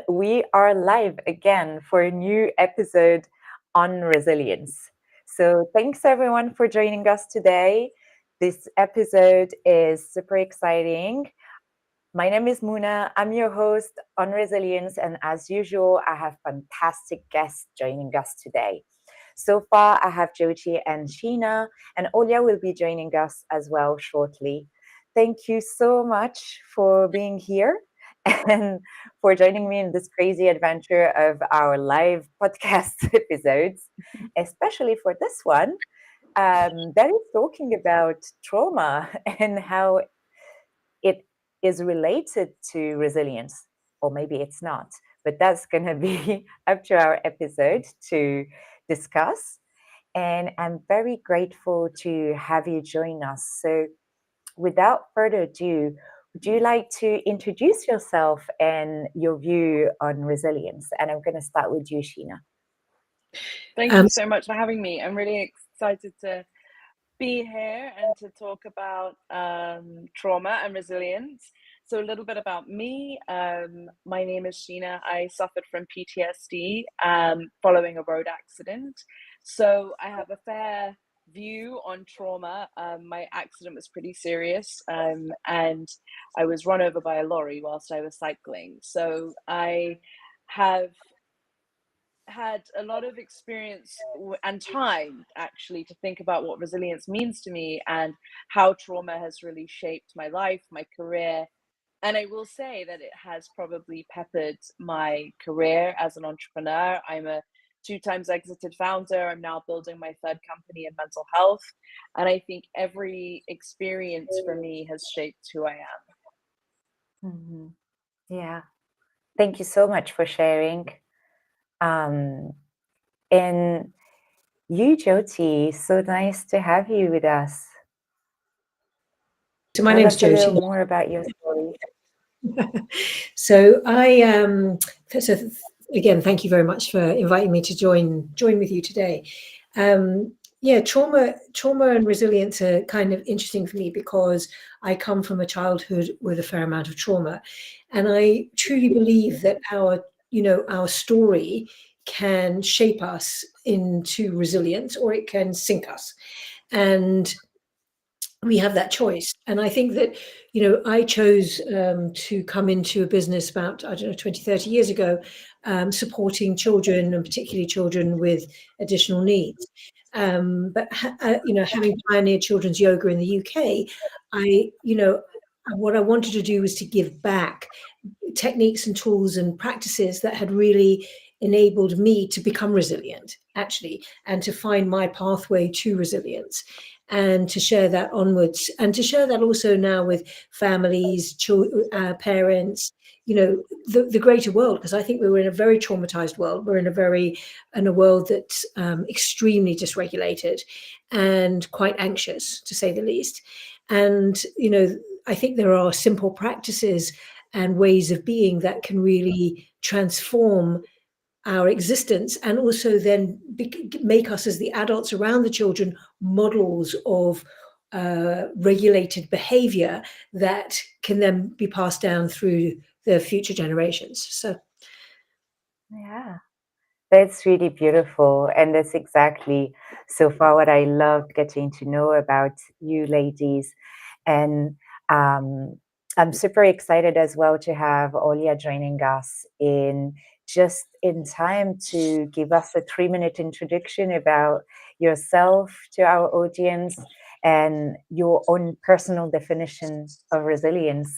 We are live again for a new episode on resilience. So, thanks everyone for joining us today. This episode is super exciting. My name is Muna. I'm your host on resilience, and as usual, I have fantastic guests joining us today. So far, I have Jyoti and Sheena, and Olya will be joining us as well shortly. Thank you so much for being here and for joining me in this crazy adventure of our live podcast episodes, especially for this one that is talking about trauma and how it is related to resilience, or maybe it's not. But that's going to be up to our episode to discuss. And I'm very grateful to have you join us. So, without further ado, would you like to introduce yourself and your view on resilience? And I'm going to start with you, Sheena. Thank you so much for having me. I'm really excited to be here and to talk about trauma and resilience. So a little bit about me. My name is Sheena. I suffered from PTSD following a road accident. So I have a fair view on trauma. My accident was pretty serious, and I was run over by a lorry whilst I was cycling. So I have had a lot of experience and time actually to think about what resilience means to me and how trauma has really shaped my life, my career. And I will say that it has probably peppered my career as an entrepreneur. I'm a 2 times exited founder. I'm now building my 3rd company in mental health. And I think every experience for me has shaped who I am. Mm-hmm. Yeah. Thank you so much for sharing. And you, Jyoti, so nice to have you with us. So my name's Tell us a Jyoti. little more about your story. So again, thank you very much for inviting me to join with you today. Trauma and resilience are kind of interesting for me because I come from a childhood with a fair amount of trauma, and I truly believe that our story can shape us into resilience, or it can sink us, and we have that choice. And I think that, I chose to come into a business about, 20, 30 years ago, supporting children, and particularly children with additional needs. Having pioneered children's yoga in the UK, what I wanted to do was to give back techniques and tools and practices that had really enabled me to become resilient, actually, and to find my pathway to resilience, and to share that onwards, and to share that also now with families, parents, the greater world, because I think we're in a very traumatized world. We're in a world that's extremely dysregulated and quite anxious, to say the least. And I think there are simple practices and ways of being that can really transform our existence, and also then make us, as the adults around the children, models of regulated behavior that can then be passed down through the future generations. So yeah, that's really beautiful, and that's exactly so far what I loved getting to know about you ladies. And I'm super excited as well to have Olya joining us just in time to give us a 3-minute introduction about yourself to our audience and your own personal definition of resilience.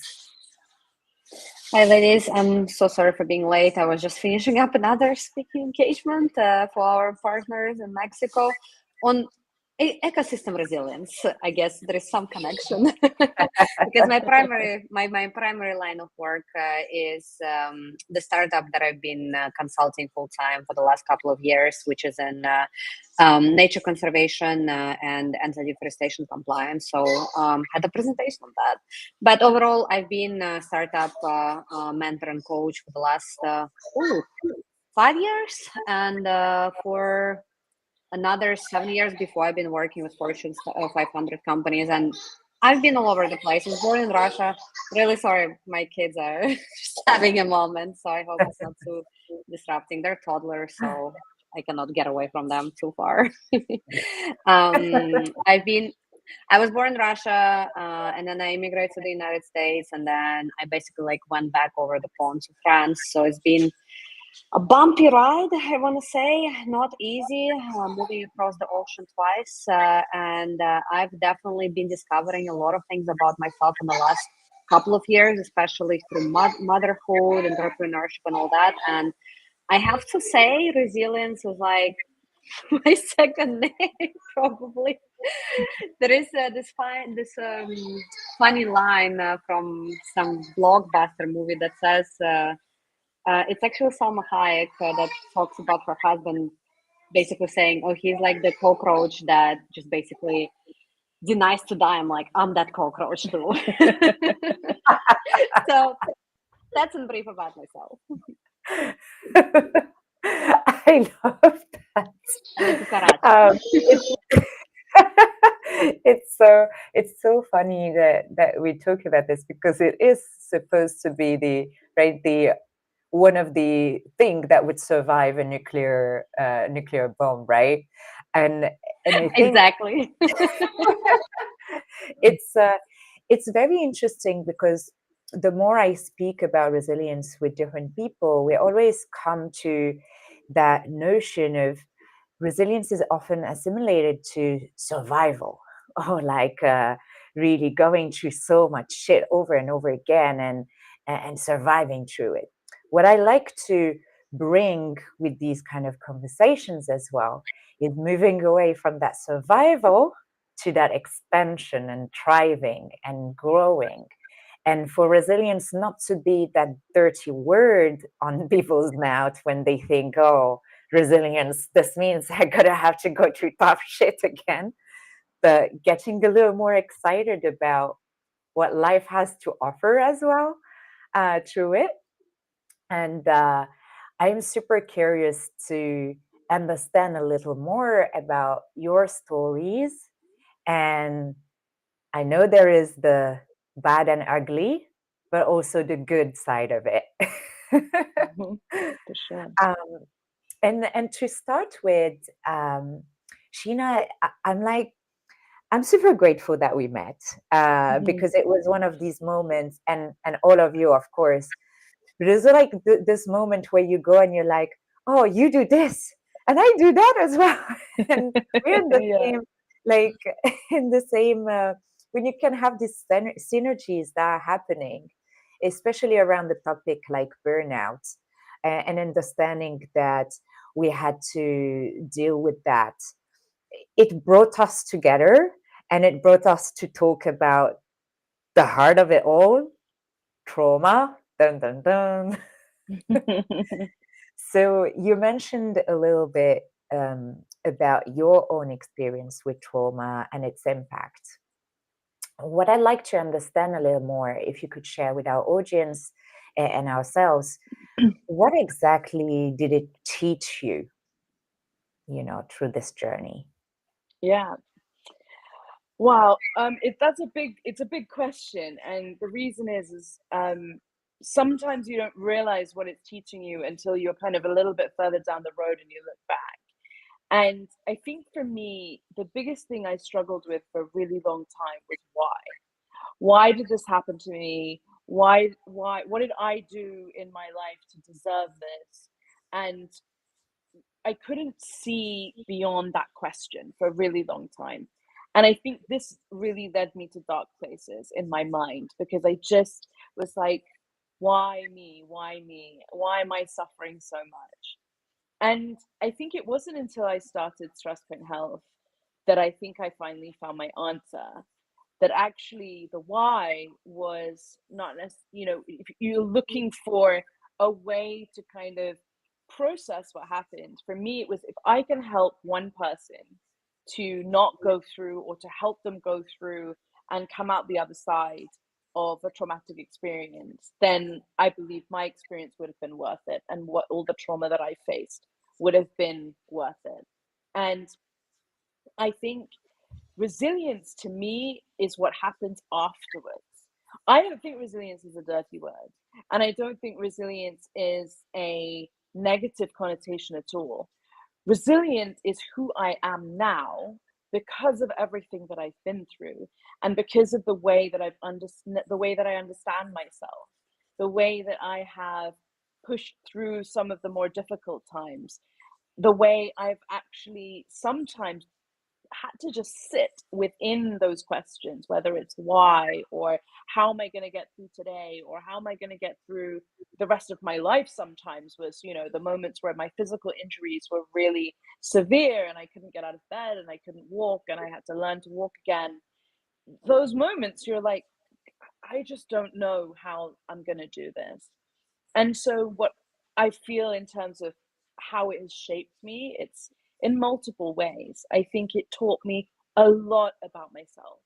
Hi, ladies. I'm so sorry for being late. I was just finishing up another speaking engagement for our partners in Mexico on ecosystem resilience. I guess there is some connection because my primary line of work is the startup that I've been consulting full time for the last couple of years, which is in nature conservation and anti-deforestation compliance. So had a presentation on that. But overall, I've been a startup mentor and coach for the last 5 years, and for another 7 years before, I've been working with Fortune 500 companies. And I've been all over the place. I was born in Russia. Really sorry, my kids are just having a moment, so I hope it's not too disrupting. They're toddlers, so I cannot get away from them too far. I was born in Russia, and then I immigrated to the United States, and then I basically like went back over the pond to France. So it's been a bumpy ride, I want to say, not easy, moving across the ocean twice. And I've definitely been discovering a lot of things about myself in the last couple of years, especially through motherhood, entrepreneurship, and all that. And I have to say, resilience is like my second name, probably. There is this funny line from some blockbuster movie that says, it's actually Salma Hayek that talks about her husband basically saying, "Oh, he's like the cockroach that just basically denies to die." I'm like, I'm that cockroach too. So that's in brief about myself. I love that. And the cucaracha. It's so funny that we talk about this, because it is supposed to be the one of the thing that would survive a nuclear bomb, right? And I think Exactly. it's it's very interesting, because the more I speak about resilience with different people, we always come to that notion of resilience is often assimilated to survival, or like really going through so much shit over and over again, and surviving through it. What I like to bring with these kind of conversations as well is moving away from that survival to that expansion and thriving and growing. And for resilience not to be that dirty word on people's mouth when they think, oh, resilience, this means I gotta have to go through tough shit again. But getting a little more excited about what life has to offer as well through it. And I'm super curious to understand a little more about your stories. And I know there is the bad and ugly, but also the good side of it. For sure. And to start with, Sheena, I'm super grateful that we met, because it was one of these moments, and all of you, of course. But it's like this moment where you go and you're like, oh, you do this, and I do that as well, and we're in the Yeah. same, like, in the same. When you can have these synergies that are happening, especially around the topic like burnout, and understanding that we had to deal with that. It brought us together, and it brought us to talk about the heart of it all, trauma. Dun dun dun. So you mentioned a little bit about your own experience with trauma and its impact. What I'd like to understand a little more, if you could share with our audience and ourselves, what exactly did it teach you, through this journey? Yeah. Wow. It's a big question, and the reason is sometimes you don't realize what it's teaching you until you're kind of a little bit further down the road and you look back. And I think for me, the biggest thing I struggled with for a really long time was why. Why did this happen to me? What did I do in my life to deserve this? And I couldn't see beyond that question for a really long time. And I think this really led me to dark places in my mind, because I just was like, why me? Why me? Why am I suffering so much? And I think it wasn't until I started Stress Point Health that I think I finally found my answer. That actually the why was not necessarily, if you're looking for a way to kind of process what happened. For me, it was, if I can help one person to not go through, or to help them go through and come out the other side of a traumatic experience, then I believe my experience would have been worth it, and what all the trauma that I faced would have been worth it. And I think resilience to me is what happens afterwards. I don't think resilience is a dirty word, and I don't think resilience is a negative connotation at all. Resilient is who I am now because of everything that I've been through, and because of the way that I understand myself, the way that I have pushed through some of the more difficult times, the way I've actually sometimes had to just sit within those questions, whether it's why, or how am I going to get through today, or how am I going to get through the rest of my life. Sometimes was, the moments where my physical injuries were really severe and I couldn't get out of bed and I couldn't walk and I had to learn to walk again. Those moments you're like, I just don't know how I'm going to do this. And so what I feel in terms of how it has shaped me, it's in multiple ways. I think it taught me a lot about myself.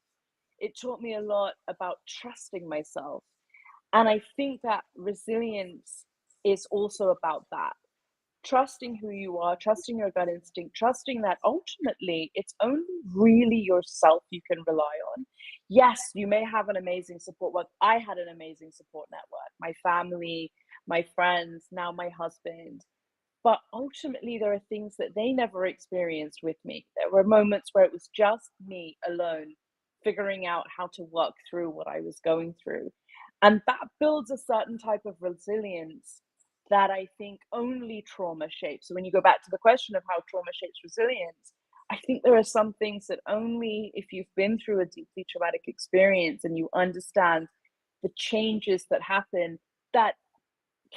It taught me a lot about trusting myself. And I think that resilience is also about that. Trusting who you are, trusting your gut instinct, trusting that ultimately it's only really yourself you can rely on. Yes, you may have an amazing support. Well, I had an amazing support network, my family, my friends, now my husband. But ultimately, there are things that they never experienced with me. There were moments where it was just me alone, figuring out how to work through what I was going through. And that builds a certain type of resilience that I think only trauma shapes. So when you go back to the question of how trauma shapes resilience, I think there are some things that only if you've been through a deeply traumatic experience and you understand the changes that happen, that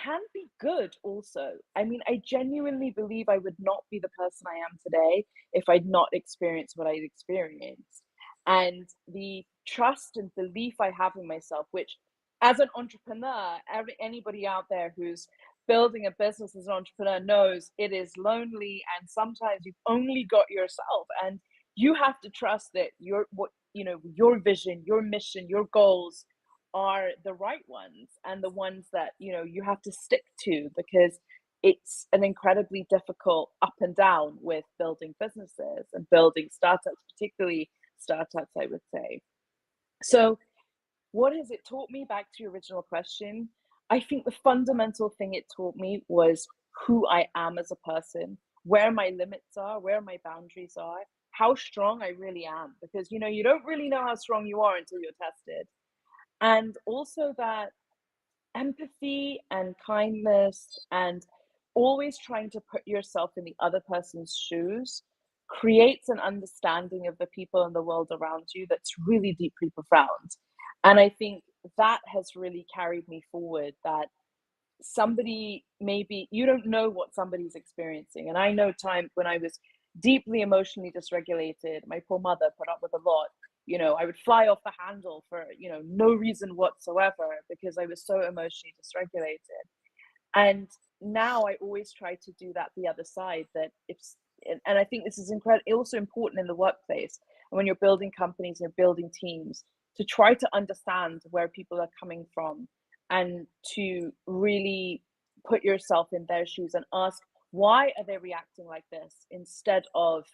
can be good also. I mean, I genuinely believe I would not be the person I am today if I'd not experienced what I'd experienced. And the trust and belief I have in myself, which as an entrepreneur, anybody out there who's building a business as an entrepreneur knows it is lonely, and sometimes you've only got yourself, and you have to trust that your vision, your mission, your goals are the right ones, and the ones that you have to stick to, because it's an incredibly difficult up and down with building businesses and building startups, particularly startups, I would say. So what has it taught me? Back to your original question, I think the fundamental thing it taught me was who I am as a person, where my limits are, where my boundaries are, how strong I really am, because you don't really know how strong you are until you're tested. And also that empathy and kindness and always trying to put yourself in the other person's shoes creates an understanding of the people in the world around you that's really deeply profound. And I think that has really carried me forward, that somebody, maybe you don't know what somebody's experiencing. And I know time when I was deeply emotionally dysregulated, my poor mother put up with a lot. I would fly off the handle for no reason whatsoever, because I was so emotionally dysregulated. And now I always try to do that the other side, that and I think this is also important in the workplace, and when you're building companies and building teams, to try to understand where people are coming from, and to really put yourself in their shoes and ask, why are they reacting like this, instead of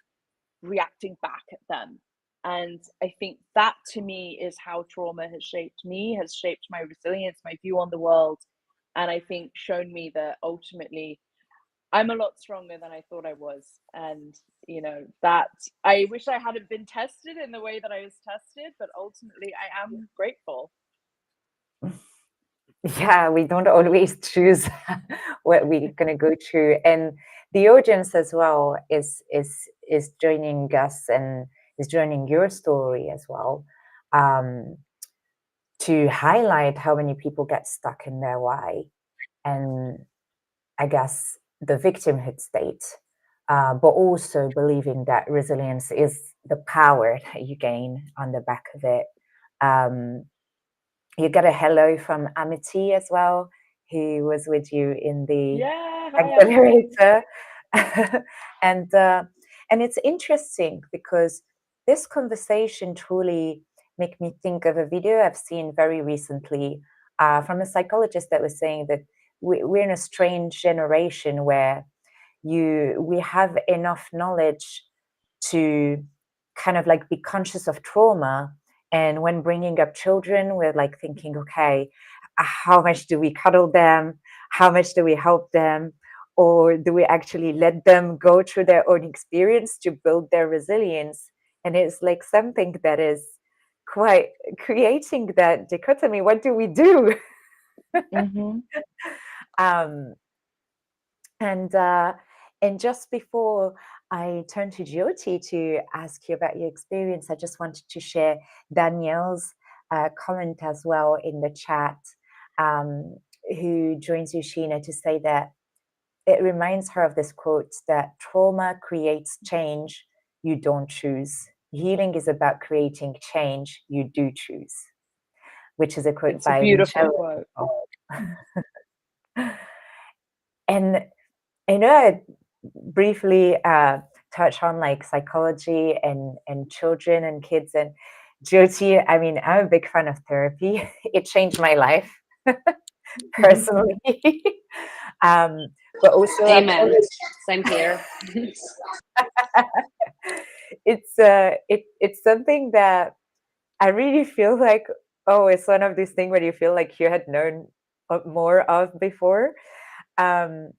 reacting back at them. And I think that, to me, is how trauma has shaped me, has shaped my resilience, my view on the world, and I think shown me that ultimately I'm a lot stronger than I thought I was. And that I wish I hadn't been tested in the way that I was tested, but ultimately I am grateful. Yeah, we don't always choose what we're going to go through, and the audience as well is joining us and is joining your story as well, to highlight how many people get stuck in their why, and I guess the victimhood state, but also believing that resilience is the power that you gain on the back of it. You get a hello from Amity as well, who was with you in the accelerator. And it's interesting because this conversation truly made me think of a video I've seen very recently, from a psychologist that was saying that we're in a strange generation where we have enough knowledge to kind of like be conscious of trauma, And when bringing up children, we're like thinking, okay, how much do we cuddle them? How much do we help them? Or do we actually let them go through their own experience to build their resilience? And it's like something that is quite creating that dichotomy. What do we do? Mm-hmm. um, and just before I turn to Jyoti to ask you about your experience, I just wanted to share Danielle's comment as well in the chat, who joins you, Sheena, to say that it reminds her of this quote that trauma creates change you don't choose. Healing is about creating change you do choose, which is a quote It's a by beautiful Michelle. quote. And I know I briefly touch on like psychology and children and kids, and Jyoti, I mean, I'm a big fan of therapy. It changed my life personally. But also Amen. Same here. it's something that I really feel like, oh, it's one of these things where you feel like you had known more of before. Um,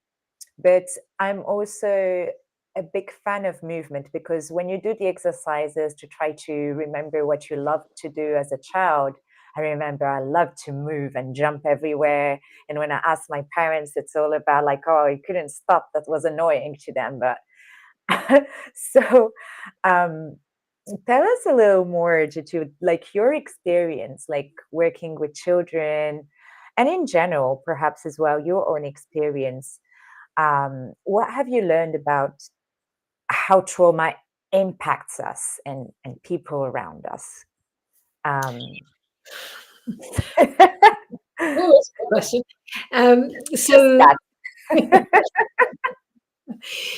but I'm also a big fan of movement, because when you do the exercises to try to remember what you loved to do as a child, I remember I loved to move and jump everywhere. And when I asked my parents, it's all about like, oh, you couldn't stop. That was annoying to them. But so um, tell us a little more to like your experience, like working with children and in general, perhaps as well, your own experience. What have you learned about how trauma impacts us and people around us? Um, Oh, that's a good question. just So, that.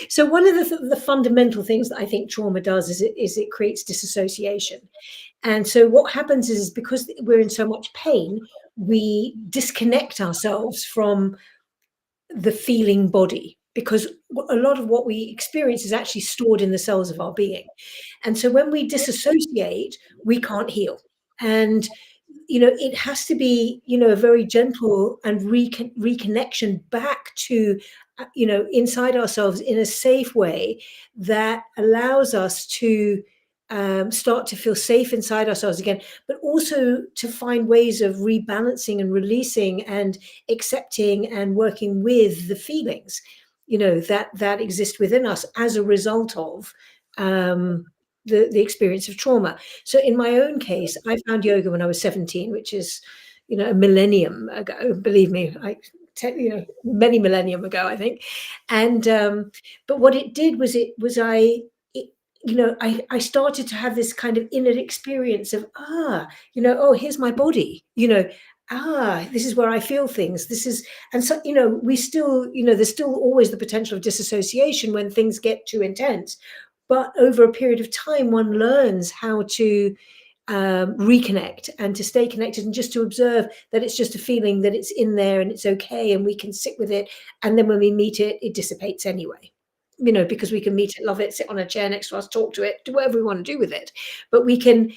so one of the fundamental things that I think trauma does is it creates disassociation. And so what happens is because we're in so much pain, we disconnect ourselves from the feeling body, because a lot of what we experience is actually stored in the cells of our being. And so when we disassociate, we can't heal. And it has to be, a very gentle and reconnection back to, inside ourselves in a safe way that allows us to start to feel safe inside ourselves again, but also to find ways of rebalancing and releasing and accepting and working with the feelings, that exist within us as a result of the experience of trauma. So in my own case, I found yoga when I was 17, which is, a millennium ago. Believe me, many millennium ago, I think. And but what it did was I started to have this kind of inner experience of, oh, here's my body, this is where I feel things. This is, and so, we still, there's still always the potential of disassociation when things get too intense. But over a period of time, one learns how to reconnect and to stay connected and just to observe that it's just a feeling, that it's in there and it's okay and we can sit with it. And then when we meet it, it dissipates anyway. Because we can meet it, love it, sit on a chair next to us, talk to it, do whatever we want to do with it. But we can,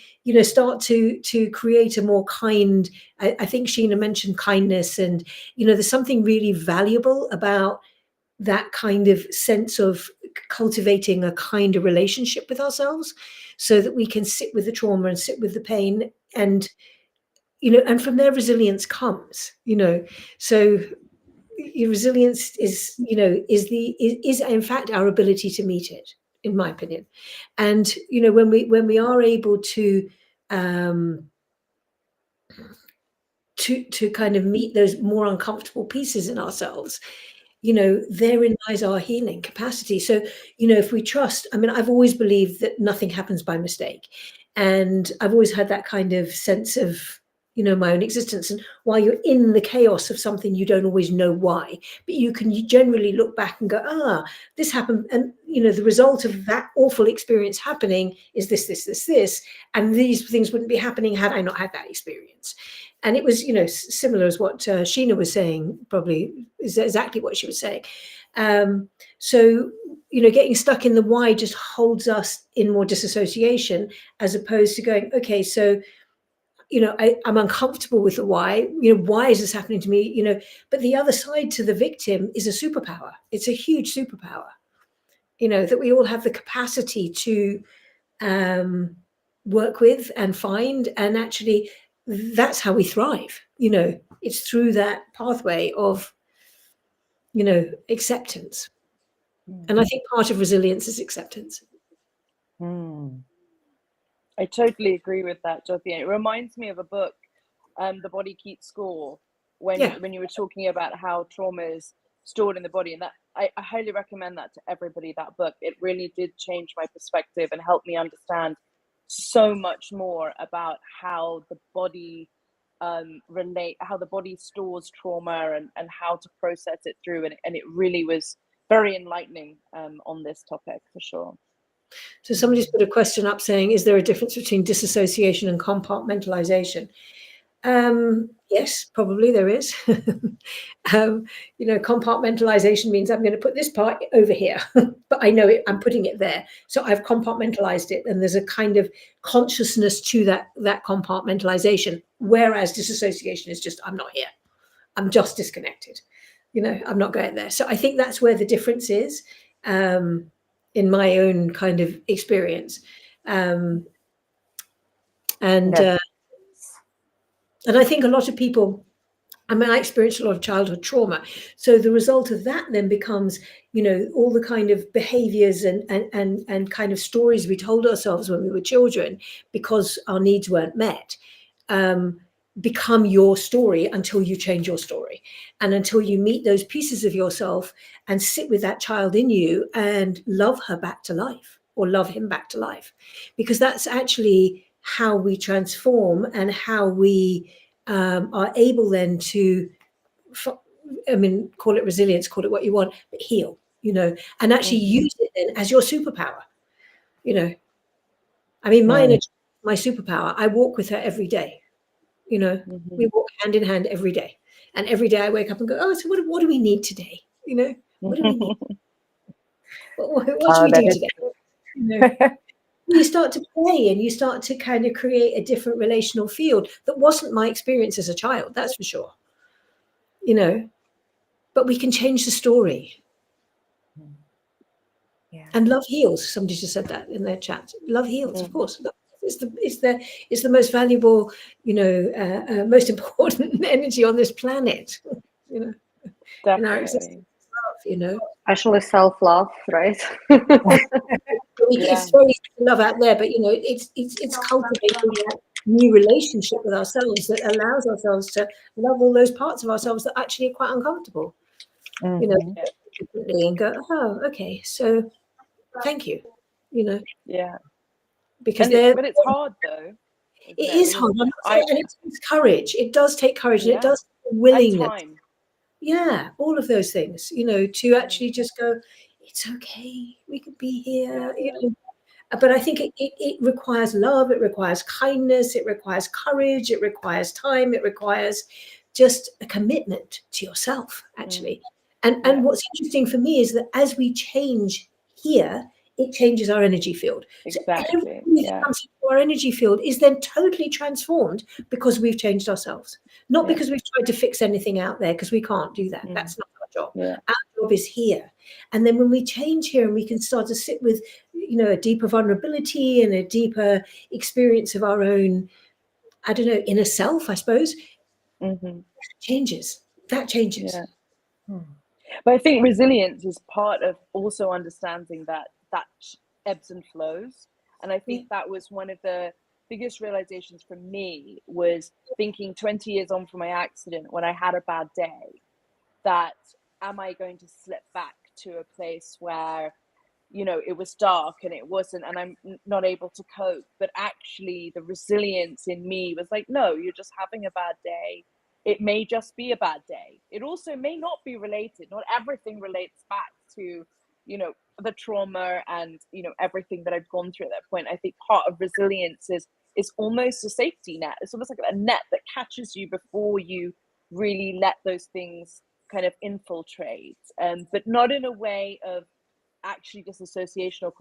start to create a more kind. I think Sheena mentioned kindness, and there's something really valuable about that kind of sense of cultivating a kinder relationship with ourselves, so that we can sit with the trauma and sit with the pain, and and from there resilience comes. So your resilience is in fact our ability to meet it, in my opinion. And when we are able to to kind of meet those more uncomfortable pieces in ourselves, therein lies our healing capacity. So, if we trust, I mean, I've always believed that nothing happens by mistake. And I've always had that kind of sense of, my own existence. And while you're in the chaos of something, you don't always know why, but you generally look back and go, this happened. And, the result of that awful experience happening is this, this, this, this. And these things wouldn't be happening had I not had that experience. And it was, similar as what Sheena was saying, probably is exactly what she was saying. So, getting stuck in the why just holds us in more disassociation, as opposed to going, okay, so I'm uncomfortable with the why. Why is this happening to me? But the other side to the victim is a superpower. It's a huge superpower. That we all have the capacity to work with and find, and actually, that's how we thrive. It's through that pathway of acceptance. And I think part of resilience is acceptance. I totally agree with that, Jyoti. It reminds me of a book, The Body Keeps Score, when you were talking about how trauma is stored in the body. And that I highly recommend that to everybody, that book. It really did change my perspective and help me understand so much more about how the body how the body stores trauma and how to process it through. And it really was very enlightening on this topic, for sure. So somebody's put a question up saying, is there a difference between disassociation and compartmentalization? Yes, probably there is. Compartmentalization means I'm going to put this part over here, but I know I'm putting it there. So I've compartmentalized it, and there's a kind of consciousness to that compartmentalization. Whereas disassociation is just, I'm not here. I'm just disconnected. I'm not going there. So I think that's where the difference is, in my own kind of experience. And I think a lot of people, I experienced a lot of childhood trauma. So the result of that then becomes, all the kind of behaviors and kind of stories we told ourselves when we were children because our needs weren't met, become your story until you change your story. And until you meet those pieces of yourself and sit with that child in you and love her back to life, or love him back to life. Because that's actually how we transform and how we are able then to, call it resilience, call it what you want, but heal, and actually use it then as your superpower. My energy, my superpower. I walk with her every day. We walk hand in hand every day. And every day I wake up and go, oh, so what do we need today? What do we need? What should we do today? You start to play and you start to kind of create a different relational field that wasn't my experience as a child, that's for sure. But we can change the story. Yeah. And love heals. Somebody just said that in their chat. Love heals, of course. It's the most valuable, most important energy on this planet. Definitely. In our existence, love, Actually, self-love, right? It's very love out there, but it's cultivating that new relationship with ourselves that allows ourselves to love all those parts of ourselves that actually are quite uncomfortable. And go, oh, okay, so thank you. Yeah. Because but it's hard though. It is hard, and it takes courage. It does take courage, and it does take willingness. And time. Yeah, all of those things, to actually just go, it's okay, we could be here, But I think it requires love, it requires kindness, it requires courage, it requires time, it requires just a commitment to yourself, actually. And what's interesting for me is that as we change here, it changes our energy field. Exactly. So everything that comes into our energy field is then totally transformed because we've changed ourselves. Not because we've tried to fix anything out there, because we can't do that. That's not our job. Our job is here. And then when we change here and we can start to sit with, a deeper vulnerability and a deeper experience of our own, I don't know, inner self, I suppose, that changes. Yeah. But I think resilience is part of also understanding that ebbs and flows. And I think that was one of the biggest realizations for me, was thinking 20 years on from my accident, when I had a bad day, that am I going to slip back to a place where, it was dark and it wasn't, and I'm not able to cope? But actually the resilience in me was like, no, you're just having a bad day. It may just be a bad day. It also may not be related. Not everything relates back to, the trauma and, everything that I've gone through at that point. I think part of resilience is almost a safety net. It's almost like a net that catches you before you really let those things kind of infiltrate, but not in a way of actually disassociation or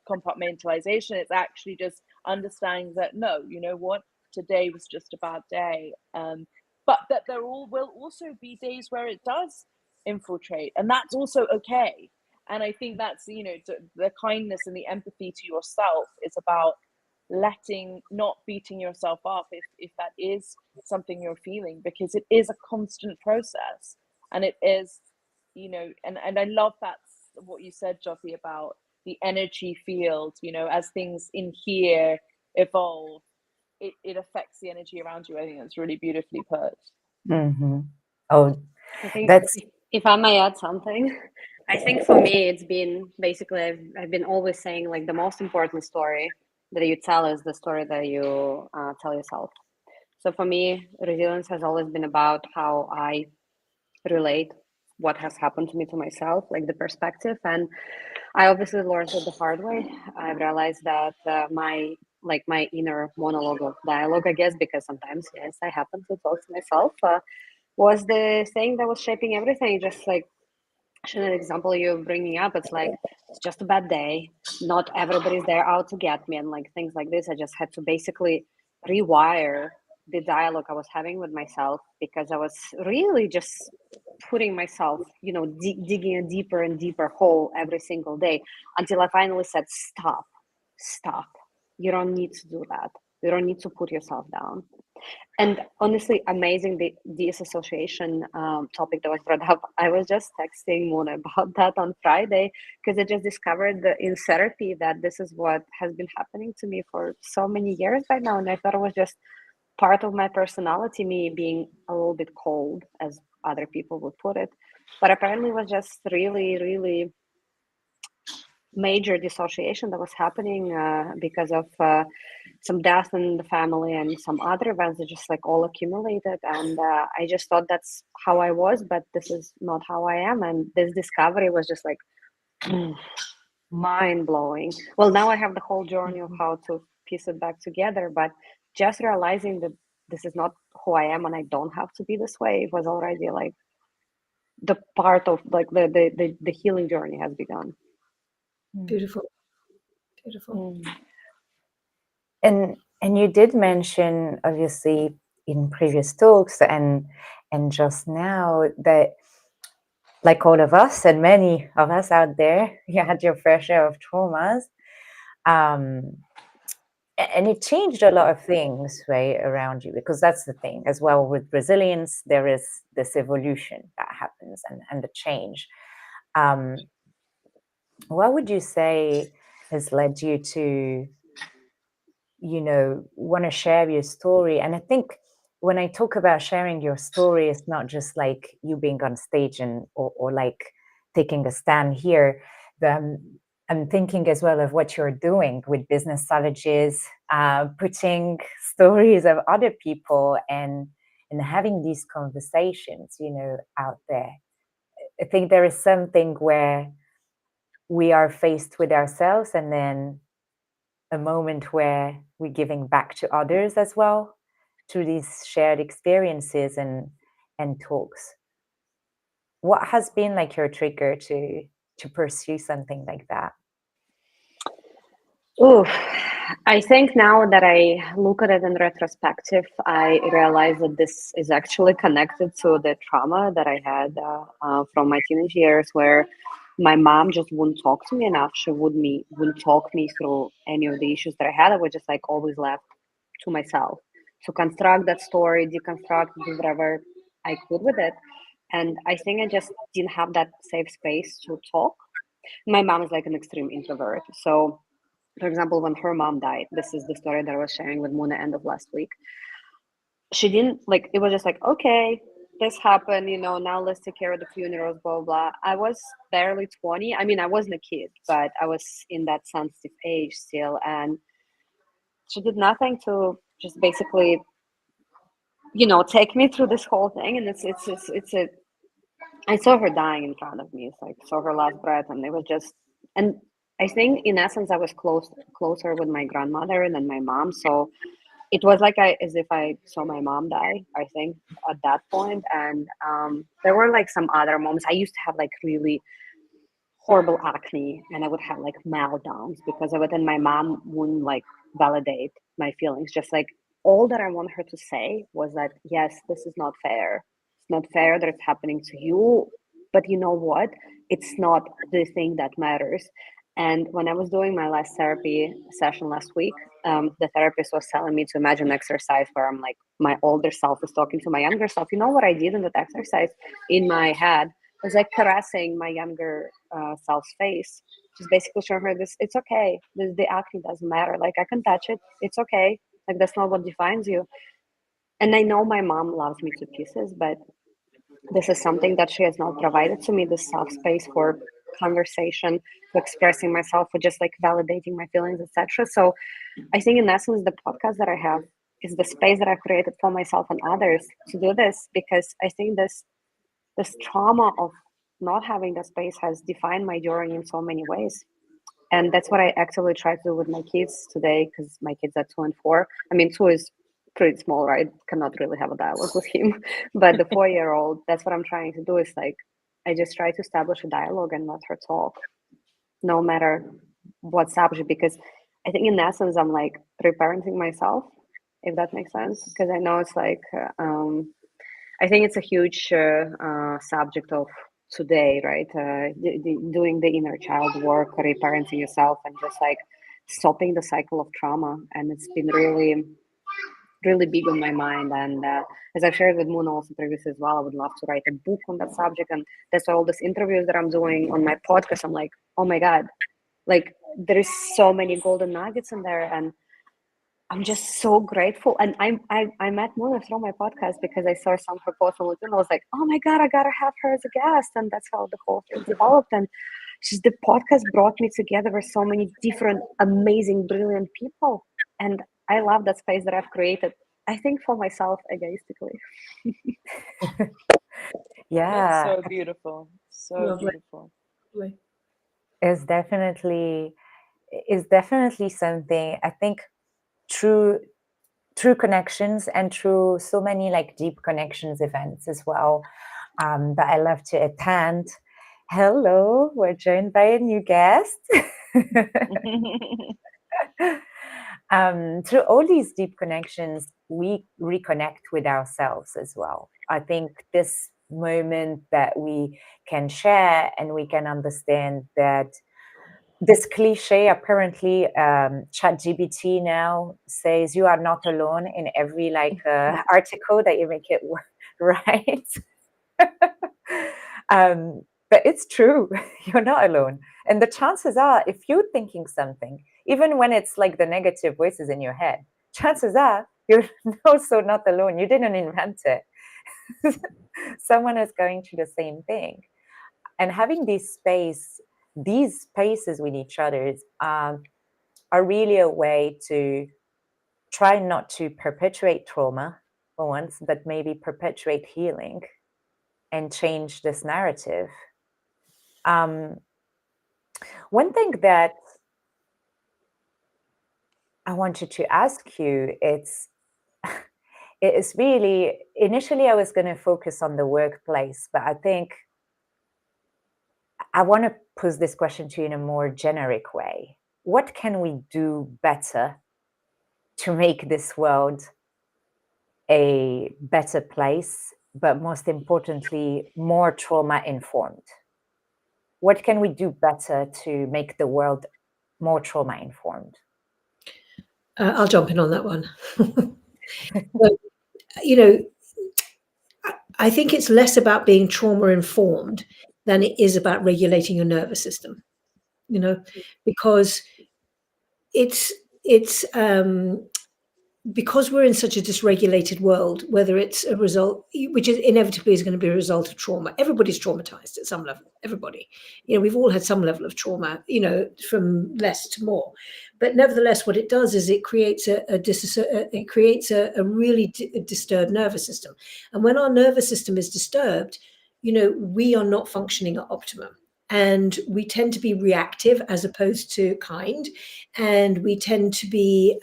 compartmentalization. It's actually just understanding that, no, you know what, today was just a bad day. But that there will also be days where it does infiltrate, and that's also okay. And I think that's, you know, the kindness and the empathy to yourself is about not beating yourself up if that is something you're feeling, because it is a constant process, and it is, you know, and I love that's what you said, Jyoti, about the energy field, you know, as things in here evolve, it affects the energy around you. I think that's really beautifully put. Mm-hmm. Oh, I think that's if I may add something, I think for me it's been basically I've been always saying like the most important story that you tell is the story that you tell yourself. So for me, resilience has always been about how I relate what has happened to me to myself, like the perspective. And I obviously learned it the hard way. I realized that my inner monologue of dialogue, I guess, because sometimes yes, I happen to talk to myself. Was the thing that was shaping everything. Just like an example you're bringing up, it's like it's just a bad day. Not everybody's there out to get me, and like things like this. I just had to basically rewire the dialogue I was having with myself, because I was really just putting myself, you know, digging a deeper and deeper hole every single day until I finally said, "Stop, stop! You don't need to do that. You don't need to put yourself down." And honestly, amazing the disassociation topic that was brought up. I was just texting Mona about that on Friday, because I just discovered in therapy that this is what has been happening to me for so many years by now. And I thought it was just part of my personality, me being a little bit cold, as other people would put it. But apparently it was just really, really major dissociation that was happening because of some death in the family and some other events that just like all accumulated. And I just thought that's how I was, but this is not how I am. And this discovery was just like mind blowing. Well, now I have the whole journey of how to piece it back together, but just realizing that this is not who I am and I don't have to be this way, it was already like the part of like the healing journey has begun. Beautiful. Beautiful. and you did mention, obviously, in previous talks and just now, that like all of us and many of us out there, you had your fair share of traumas, and it changed a lot of things, right, around you, because that's the thing as well with resilience. There is this evolution that happens and the change. What would you say has led you to, you know, want to share your story? And I think when I talk about sharing your story, it's not just like you being on stage or like taking a stand here. I'm thinking as well of what you're doing with Business Savages, putting stories of other people and having these conversations, you know, out there. I think there is something where we are faced with ourselves, and then a moment where we're giving back to others as well through these shared experiences and talks. What has been like your trigger to pursue something like that? Oh, I think now that I look at it in retrospective, I realize that this is actually connected to the trauma that I had from my teenage years, where my mom just wouldn't talk to me enough. She wouldn't talk me through any of the issues that I had. I was just like always left to myself to construct that story, deconstruct, do whatever I could with it. And I think I just didn't have that safe space to talk. My mom is like an extreme introvert. So for example, when her mom died, this is the story that I was sharing with Mona end of last week. She didn't like, it was just like, okay, this happened, you know, now let's take care of the funerals, blah, blah. I was barely 20. I mean, I wasn't a kid, but I was in that sensitive age still. And she did nothing to just basically, you know, take me through this whole thing. And I saw her dying in front of me. It's like, saw her last breath, and it was just, and I think in essence, I was closer with my grandmother than my mom. So it was like as if I saw my mom die, I think, at that point. And there were like some other moments. I used to have like really horrible acne, and I would have like meltdowns because of it. And my mom wouldn't like validate my feelings. Just like all that I want her to say was that, yes, this is not fair. It's not fair that it's happening to you, but you know what? It's not the thing that matters. And when I was doing my last therapy session last week, the therapist was telling me to imagine an exercise where I'm like, my older self is talking to my younger self. You know what I did in that exercise in my head was like caressing my younger self's face, just basically showing her this, it's okay. The acne doesn't matter. Like, I can touch it. It's okay. Like, that's not what defines you. And I know my mom loves me to pieces, but this is something that she has not provided to me, this soft space for conversation, for expressing myself, for just like validating my feelings, etc. So I think in essence, the podcast that I have is the space that I've created for myself and others to do this, because I think this trauma of not having the space has defined my journey in so many ways. And that's what I actively try to do with my kids today, because my kids are 2 and 4. I mean, 2 is pretty small, right? Cannot really have a dialogue with him. But the 4-year-old, that's what I'm trying to do, is like, I just try to establish a dialogue and let her talk, no matter what subject, because I think in essence, I'm like reparenting myself, if that makes sense. Because I know it's like, I think it's a huge subject of today, right? Doing the inner child work, reparenting yourself, and just like stopping the cycle of trauma. And it's been really, really big on my mind. And as I've shared with Moon also previously as well, I would love to write a book on that subject. And that's why all these interviews that I'm doing on my podcast, I'm like, oh my God, like there is so many golden nuggets in there. And I'm just so grateful. And I met Mona through my podcast because I saw some of her posts on LinkedIn. I was like, oh my God, I gotta have her as a guest. And that's how the whole thing developed. And just the podcast brought me together with so many different, amazing, brilliant people. And I love that space that I've created, I think, for myself egoistically. Yeah, That's so beautiful. So Lovely. beautiful. it's definitely something. I think through connections and through so many like deep connections events as well, that I love to attend. Hello, we're joined by a new guest. Through all these deep connections, we reconnect with ourselves as well. I think this moment that we can share and we can understand that this cliche, apparently, ChatGPT now says you are not alone in every like article that you make it right. But it's true, you're not alone. And the chances are, if you're thinking something, even when it's like the negative voices in your head, chances are you're also not alone. You didn't invent it. Someone is going through the same thing. And having these spaces with each other are really a way to try not to perpetuate trauma for once, but maybe perpetuate healing and change this narrative. One thing that I wanted to ask you, it is really, initially I was going to focus on the workplace, but I think I want to pose this question to you in a more generic way. What can we do better to make this world a better place, but most importantly, more trauma informed? What can we do better to make the world more trauma informed? I'll jump in on that one. So, you know, I think it's less about being trauma informed than it is about regulating your nervous system, because it's because we're in such a dysregulated world, whether it's a result, which is inevitably is going to be a result of trauma. Everybody's traumatized at some level. Everybody, we've all had some level of trauma, from less to more. But nevertheless, what it does is it creates a really disturbed nervous system. And when our nervous system is disturbed, we are not functioning at optimum. And we tend to be reactive as opposed to kind. And we tend to be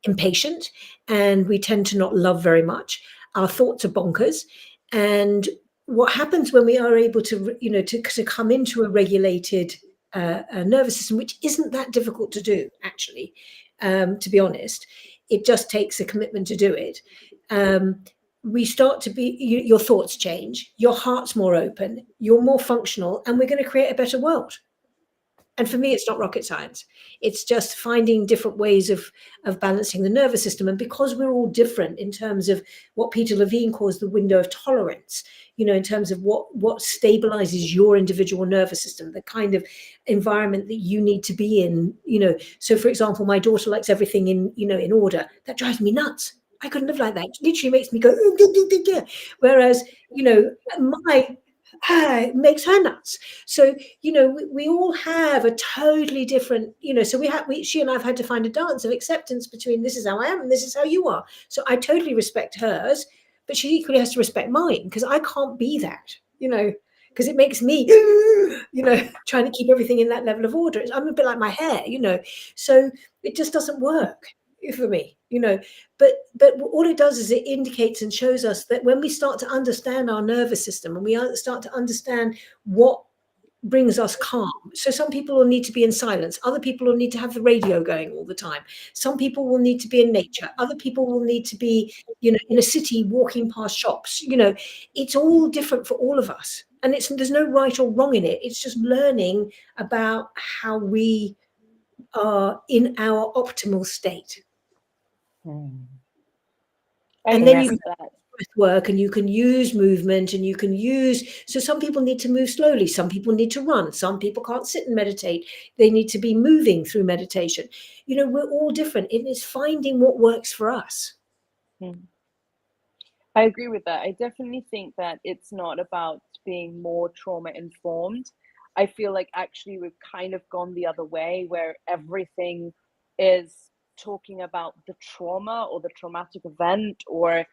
impatient, and we tend to not love very much. Our thoughts are bonkers. And what happens when we are able to, to come into a regulated nervous system, which isn't that difficult to do, actually, to be honest, it just takes a commitment to do it. We start to be, your thoughts change, your heart's more open, you're more functional, and we're going to create a better world. And for me, it's not rocket science. It's just finding different ways of balancing the nervous system. And because we're all different in terms of what Peter Levine calls the window of tolerance, in terms of what stabilizes your individual nervous system, the kind of environment that you need to be in, So, for example, my daughter likes everything in order. That drives me nuts. I couldn't live like that. It literally makes me go, whereas, my it makes her nuts. So, we all have a totally different, so she and I have had to find a dance of acceptance between this is how I am and this is how you are. So I totally respect hers, but she equally has to respect mine, because I can't be that, because it makes me, trying to keep everything in that level of order. I'm a bit like my hair, so it just doesn't work for me, but all it does is it indicates and shows us that when we start to understand our nervous system, and we start to understand what brings us calm. So some people will need to be in silence. Other people will need to have the radio going all the time. Some people will need to be in nature. Other people will need to be, in a city walking past shops. It's all different for all of us. And there's no right or wrong in it. It's just learning about how we are in our optimal state. And then you can breath work, and you can use movement, and you can use, so some people need to move slowly, some people need to run, some people can't sit and meditate, they need to be moving through meditation. We're all different. It is finding what works for us. I agree with that. I definitely think that it's not about being more trauma informed. I feel like actually we've kind of gone the other way, where everything is talking about the trauma or the traumatic event, or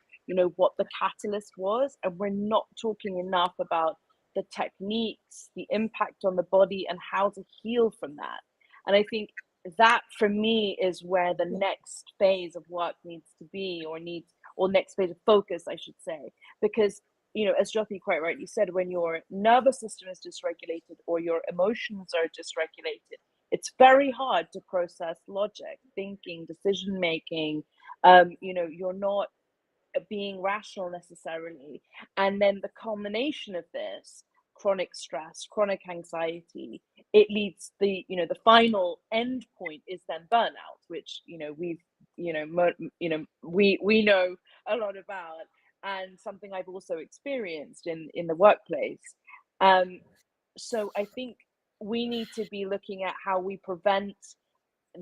what the catalyst was, and we're not talking enough about the techniques, the impact on the body, and how to heal from that. And I think that for me is where the next phase of work needs to be, or next phase of focus, I should say, because as Jyoti quite rightly said, when your nervous system is dysregulated or your emotions are dysregulated, it's very hard to process logic, thinking, decision making. You're not being rational necessarily. And then the culmination of this, chronic stress, chronic anxiety, it leads the final end point is then burnout, which we know a lot about, and something I've also experienced in the workplace. So I think we need to be looking at how we prevent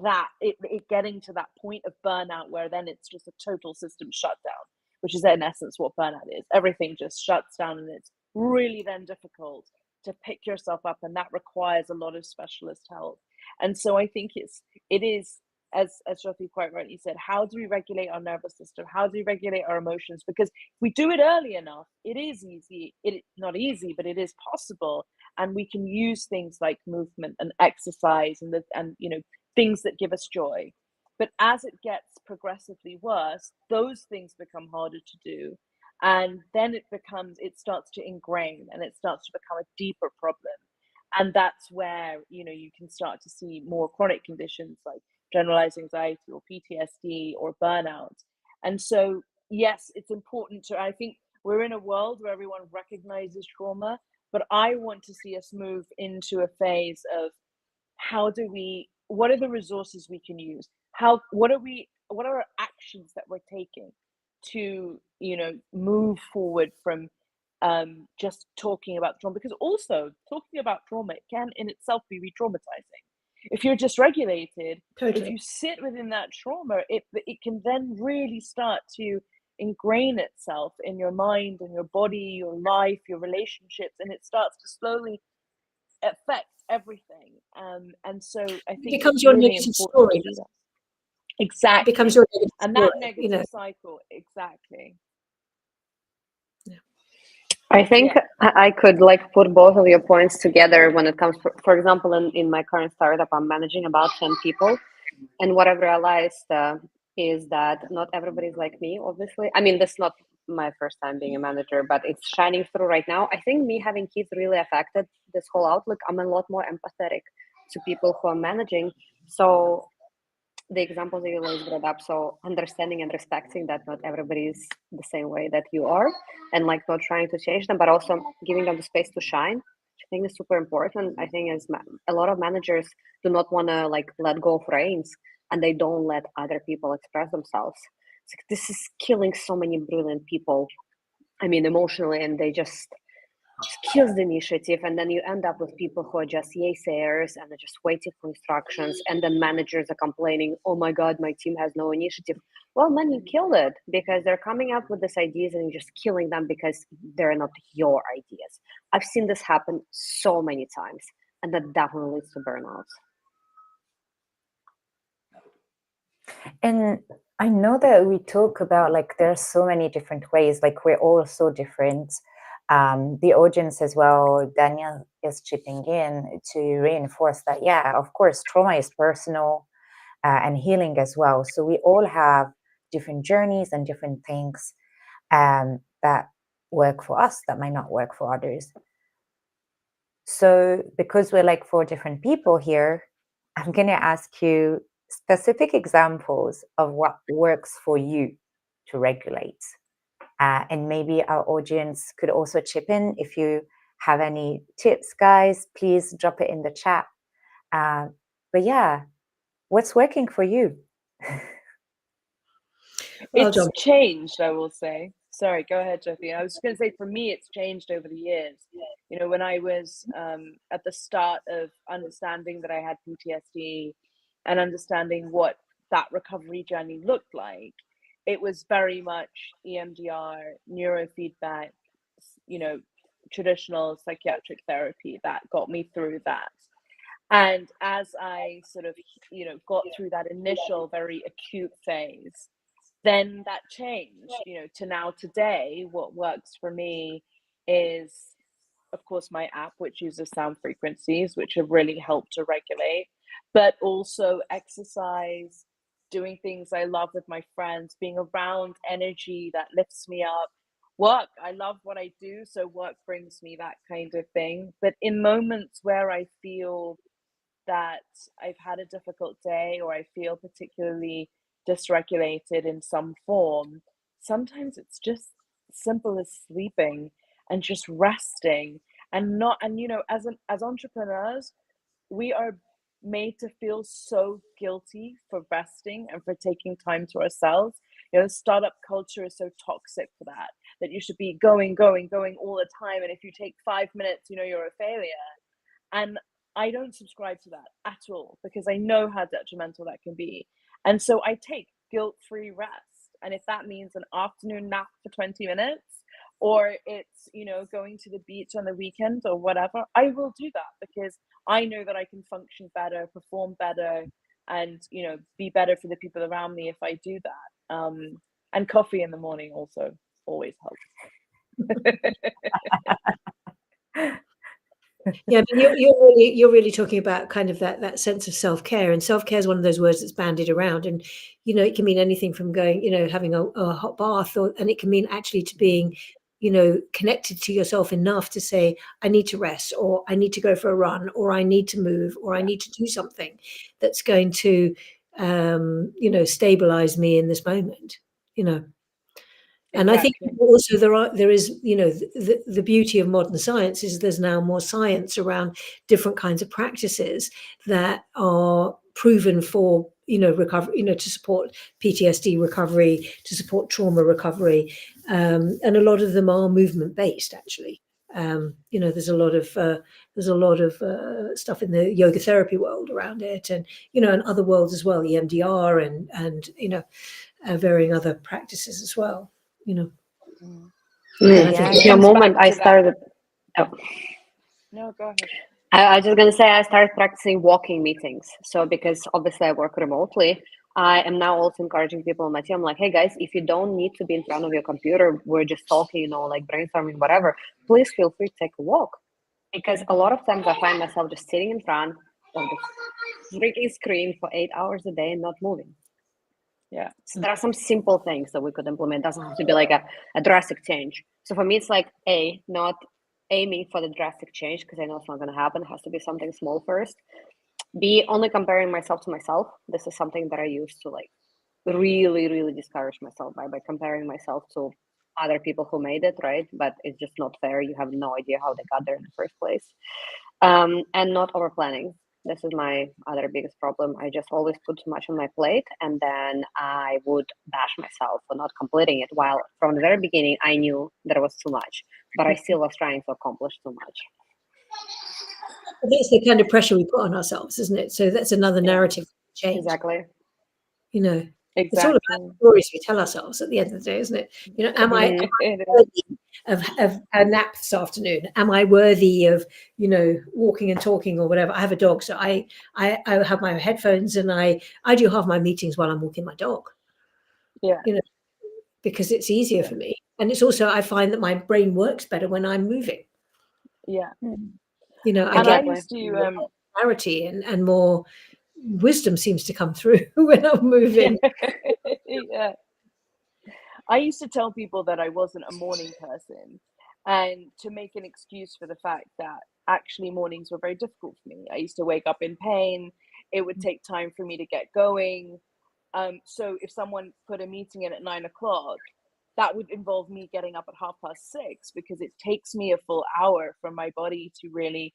that it getting to that point of burnout, where then it's just a total system shutdown, which is in essence what burnout is. Everything just shuts down, and it's really then difficult to pick yourself up, and that requires a lot of specialist help. And so I think it is as Jyoti quite rightly said, how do we regulate our nervous system? How do we regulate our emotions? Because if we do it early enough, it is easy. It's not easy, but it is possible. And we can use things like movement and exercise and things that give us joy. But as it gets progressively worse, those things become harder to do. And then it starts to ingrain, and it starts to become a deeper problem. And that's where, you can start to see more chronic conditions like generalized anxiety or PTSD or burnout. And so, yes, it's important I think we're in a world where everyone recognizes trauma, but I want to see us move into a phase of what are the resources we can use? What are our actions that we're taking to, move forward from just talking about trauma? Because also talking about trauma can in itself be re-traumatizing. If you're dysregulated, if you sit within that trauma, it can then really start to ingrain itself in your mind and your body, your life, your relationships, and it starts to slowly affect everything. And so I think it becomes your really negative story. Exactly. It becomes your negative and story, that negative cycle. Exactly. I think I could put both of your points together when it comes, for example, in my current startup, I'm managing about 10 people. And what I've realized is that not everybody's like me, obviously. I mean, this is not my first time being a manager, but it's shining through right now. I think me having kids really affected this whole outlook. I'm a lot more empathetic to people who are managing. So the examples that you always brought up. So understanding and respecting that not everybody is the same way that you are, and like not trying to change them, but also giving them the space to shine, which I think is super important. I think as a lot of managers do not want to like let go of reins, and they don't let other people express themselves. It's like, this is killing so many brilliant people. I mean, emotionally, and they just kills the initiative, and then you end up with people who are just naysayers and are just waiting for instructions, and then managers are complaining, oh my god, my team has no initiative. Well, man, you killed it, because they're coming up with these ideas and you're just killing them because they're not your ideas. I've seen this happen so many times, and that definitely leads to burnout. And I know that we talk about like there's so many different ways, like we're all so different. The audience as well, Daniel is chipping in to reinforce that, yeah, of course, trauma is personal and healing as well. So we all have different journeys and different things that work for us that might not work for others. So because we're like 4 different people here, I'm going to ask you specific examples of what works for you to regulate. And maybe our audience could also chip in. If you have any tips, guys, please drop it in the chat. But yeah, what's working for you? It's changed, I will say. Sorry, go ahead, Jyoti. I was going to say, for me, it's changed over the years. You know, when I was at the start of understanding that I had PTSD and understanding what that recovery journey looked like, it was very much EMDR, neurofeedback, you know, traditional psychiatric therapy that got me through that. And as I sort of, you know, got through that initial very acute phase, then that changed, you know, to now today. What works for me is, of course, my app, which uses sound frequencies, which have really helped to regulate, but also exercise, doing things I love with my friends, being around energy that lifts me up. Work, I love what I do, so work brings me that kind of thing. But in moments where I feel that I've had a difficult day, or I feel particularly dysregulated in some form, sometimes it's just simple as sleeping and just resting, and not, and you know, as entrepreneurs, we are made to feel so guilty for resting and for taking time to ourselves. You know, startup culture is so toxic for that, that you should be going all the time, and if you take 5 minutes, you know, you're a failure. And I don't subscribe to that at all, because I know how detrimental that can be. And so I take guilt-free rest. And if that means an afternoon nap for 20 minutes, or it's, you know, going to the beach on the weekend or whatever, I will do that, because I know that I can function better, perform better, and, you know, be better for the people around me if I do that. And coffee in the morning also always helps. Yeah, I mean, you're really talking about kind of that sense of self-care, and self-care is one of those words that's bandied around, and you know, it can mean anything from going, you know, having a hot bath, and it can mean actually to being, you know, connected to yourself enough to say, I need to rest, or I need to go for a run, or I need to move, or I need to do something that's going to, you know, stabilize me in this moment, you know. And I think also there is, you know, the beauty of modern science is there's now more science around different kinds of practices that are proven for, you know, recovery, you know, to support PTSD recovery, to support trauma recovery, and a lot of them are movement based actually. You know, there's a lot of stuff in the yoga therapy world around it, and you know, and other worlds as well, EMDR and you know, varying other practices as well. You know, the moment I started. Oh. No, go ahead. I was just gonna say I started practicing walking meetings. So because obviously I work remotely, I am now also encouraging people on my team. I'm like, hey guys, if you don't need to be in front of your computer, we're just talking, you know, like brainstorming, whatever. Please feel free to take a walk, because a lot of times I find myself just sitting in front of the freaking screen for 8 hours a day and not moving. Yeah. So there are some simple things that we could implement. It doesn't have to be like a drastic change. So for me, it's like not aiming for the drastic change, because I know it's not going to happen. It has to be something small first. B, only comparing myself to myself. This is something that I used to like really, really discourage myself by comparing myself to other people who made it, right? But it's just not fair. You have no idea how they got there in the first place. And not over planning. This is my other biggest problem. I just always put too much on my plate, and then I would bash myself for not completing it. While from the very beginning, I knew there was too much, but I still was trying to accomplish too much. That's the kind of pressure we put on ourselves, isn't it? So that's another narrative change. Exactly. You know, Exactly. it's all about the stories we tell ourselves at the end of the day, isn't it? You know, am I worthy of a nap this afternoon? Am I worthy of, you know, walking and talking or whatever? I have a dog, so I have my headphones and I do half my meetings while I'm walking my dog. Yeah. You know, because it's easier for me, and it's also I find that my brain works better when I'm moving. Yeah. You know, I And get I used to clarity and more wisdom seems to come through when I'm moving. yeah. I used to tell people that I wasn't a morning person, and to make an excuse for the fact that actually mornings were very difficult for me. I used to wake up in pain. It would take time for me to get going. So if someone put a meeting in at 9 o'clock, that would involve me getting up at 6:30, because it takes me a full hour for my body to really,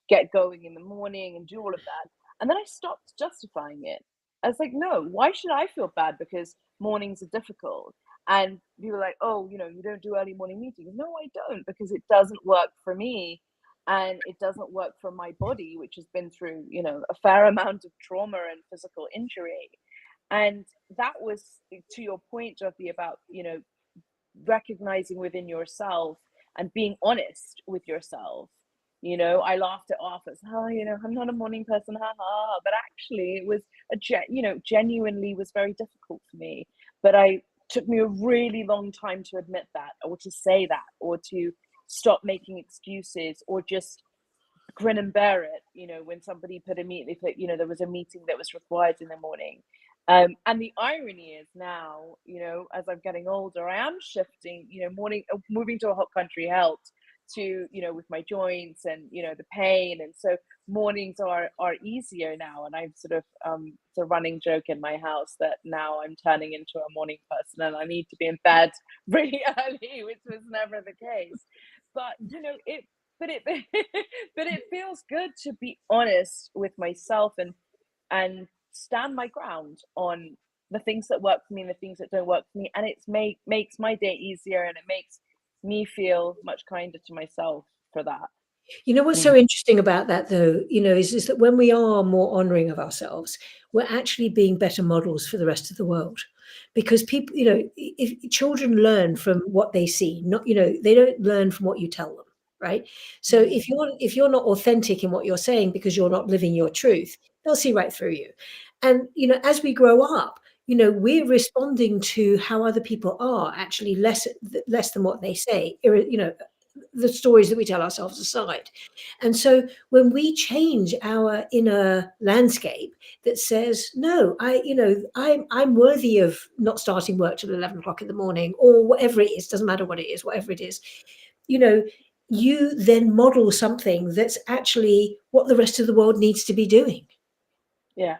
get going in the morning and do all of that. And then I stopped justifying it. I was like, no, why should I feel bad because mornings are difficult? And people were like, oh, you don't do early morning meetings. No, I don't, because it doesn't work for me. And it doesn't work for my body, which has been through, a fair amount of trauma and physical injury. And that was, to your point, Jyoti, about, recognizing within yourself and being honest with yourself. I laughed it off as, I'm not a morning person, haha. But actually, it was genuinely was very difficult for me. But took me a really long time to admit that, or to say that, or to stop making excuses, or just grin and bear it. When somebody put there was a meeting that was required in the morning. And the irony is now, as I'm getting older, I am shifting, moving to a hot country helped to, with my joints and, the pain. And so mornings are easier now. And I've sort of, it's a running joke in my house that now I'm turning into a morning person and I need to be in bed really early, which was never the case. But, but it feels good to be honest with myself and stand my ground on the things that work for me and the things that don't work for me. And it makes my day easier, and it makes me feel much kinder to myself for that. You know what's so interesting about that, though, is that when we are more honoring of ourselves, we're actually being better models for the rest of the world. Because people, if children learn from what they see, not, they don't learn from what you tell them, right? So if you're not authentic in what you're saying because you're not living your truth, they'll see right through you. And as we grow up, we're responding to how other people are actually less than what they say. The stories that we tell ourselves aside. And so when we change our inner landscape that says, no, I'm worthy of not starting work till 11 o'clock in the morning, or whatever it is, doesn't matter what it is, whatever it is, you then model something that's actually what the rest of the world needs to be doing. Yeah.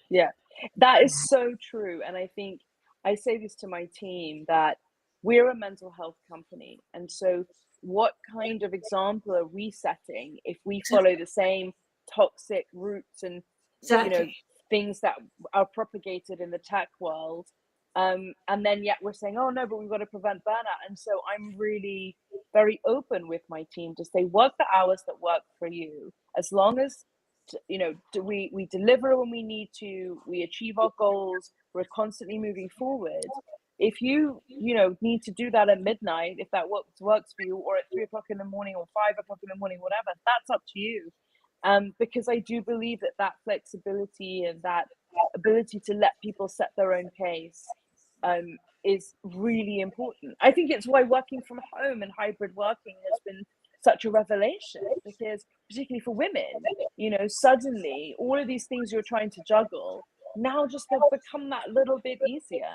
Yeah, that is so true. And I think I say this to my team, that we're a mental health company. And so what kind of example are we setting if we follow the same toxic roots and things that are propagated in the tech world? And then yet we're saying, oh no, but we've got to prevent burnout. And so I'm really very open with my team to say, work the hours that work for you, as long as we deliver when we need to, we achieve our goals, we're constantly moving forward. If you need to do that at midnight, if that works for you, or at 3 o'clock in the morning, or 5 o'clock in the morning, whatever, that's up to you. Because I do believe that flexibility and that ability to let people set their own pace is really important. I think it's why working from home and hybrid working has been such a revelation, because particularly for women, suddenly all of these things you're trying to juggle now just have become that little bit easier.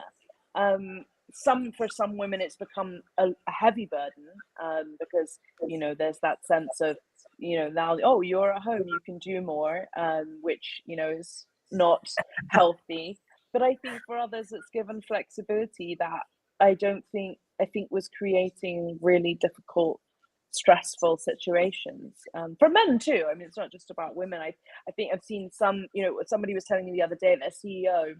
for some women it's become a heavy burden, because there's that sense of now, oh, you're at home, you can do more, which is not healthy. But I think for others it's given flexibility that I think was creating really difficult, stressful situations, for men too. I mean, it's not just about women. I think I've seen some, somebody was telling me the other day that a CEO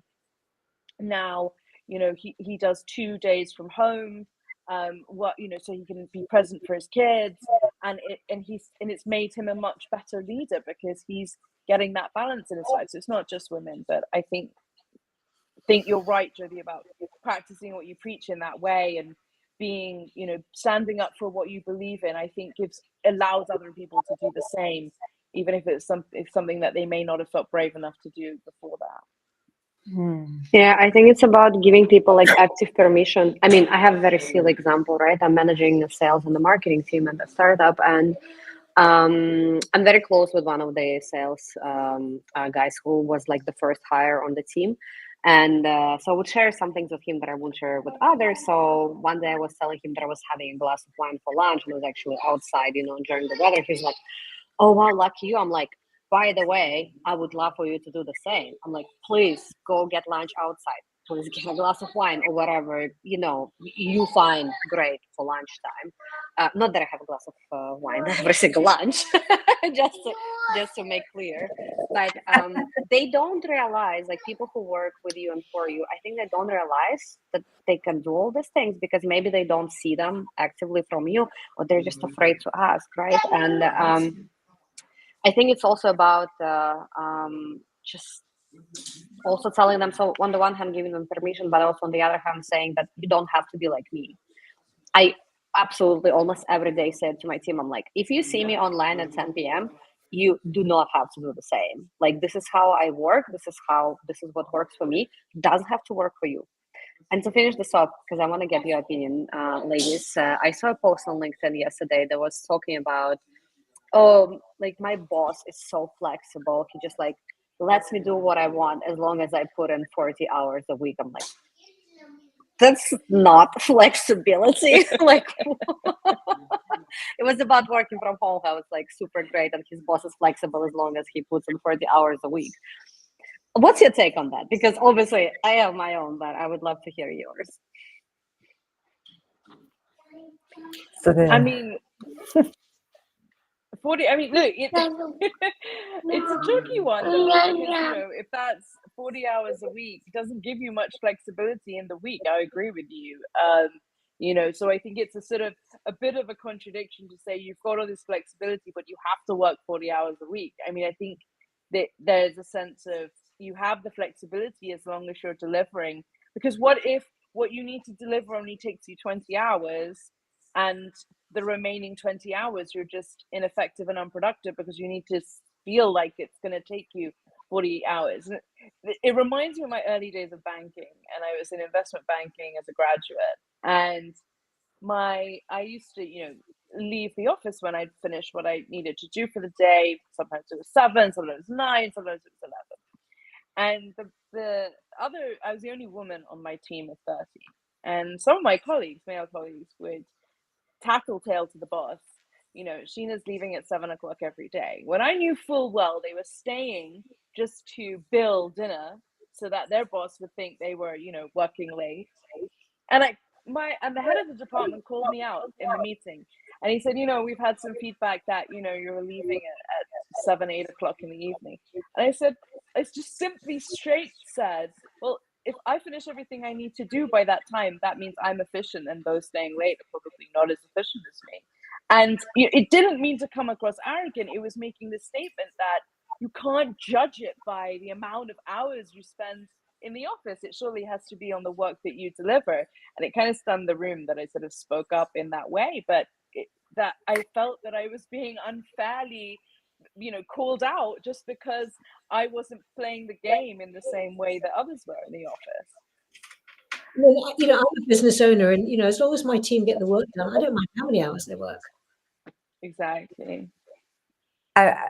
now, he does 2 days from home, so he can be present for his kids, and it's made him a much better leader because he's getting that balance in his life. So it's not just women, but I think you're right, Jyoti, about practicing what you preach in that way, and being, standing up for what you believe in. I think allows other people to do the same, even if it's something that they may not have felt brave enough to do before that. Yeah, I think it's about giving people like active permission. I mean, I have a very silly example, right? I'm managing the sales and the marketing team at the startup, and I'm very close with one of the sales guys who was like the first hire on the team. And so I would share some things with him that I wouldn't share with others. So one day I was telling him that I was having a glass of wine for lunch, and I was actually outside, enjoying the weather. He's like, "Oh, wow, lucky you." I'm like, "By the way, I would love for you to do the same." I'm like, "Please go get lunch outside. Please get a glass of wine or whatever, you find great for lunchtime." Not that I have a glass of wine every single lunch, just to make clear. But they don't realize, like people who work with you and for you, I think they don't realize that they can do all these things because maybe they don't see them actively from you, or they're just afraid to ask, right? And I think it's also about just also telling them, so on the one hand giving them permission, but also on the other hand saying that you don't have to be like me. I absolutely almost every day said to my team, I'm like, if you see me online at 10 p.m., you do not have to do the same. Like, this is how I work. This is what works for me. It doesn't have to work for you. And to finish this off, because I want to get your opinion, ladies, I saw a post on LinkedIn yesterday that was talking about, like my boss is so flexible. He just like lets me do what I want as long as I put in 40 hours a week. I'm like, that's not flexibility. Like, it was about working from home. I was like super great, and his boss is flexible as long as he puts in 40 hours a week. What's your take on that? Because obviously I have my own, but I would love to hear yours. So I mean, 40, I mean, look, it's a tricky one though, because, if that's 40 hours a week, it doesn't give you much flexibility in the week. I agree with you. So I think it's a sort of a bit of a contradiction to say you've got all this flexibility, but you have to work 40 hours a week. I mean, I think that there's a sense of you have the flexibility as long as you're delivering, because what if what you need to deliver only takes you 20 hours and the remaining 20 hours you're just ineffective and unproductive because you need to feel like it's going to take you 40 hours. It reminds me of my early days of banking, and I was in investment banking as a graduate, and I used to leave the office when I'd finished what I needed to do for the day. Sometimes it was 7, sometimes it was 9, sometimes it was 11. And I was the only woman on my team of 30, and some of my male colleagues, would tattletale to the boss, Sheena's leaving at 7 o'clock every day, when I knew full well they were staying just to bill dinner so that their boss would think they were, working late. And the head of the department called me out in the meeting, and he said, we've had some feedback that, you're leaving at 7, 8 o'clock in the evening. And I said, I just simply straight said, well, if I finish everything I need to do by that time, that means I'm efficient, and those staying late are probably not as efficient as me. And it didn't mean to come across arrogant. It was making the statement that you can't judge it by the amount of hours you spend in the office. It surely has to be on the work that you deliver. And it kind of stunned the room that I sort of spoke up in that way, but that I felt that I was being unfairly called out just because I wasn't playing the game in the same way that others were in the office. Well, I'm a business owner, and as long as my team get the work done, I don't mind how many hours they work. Exactly. I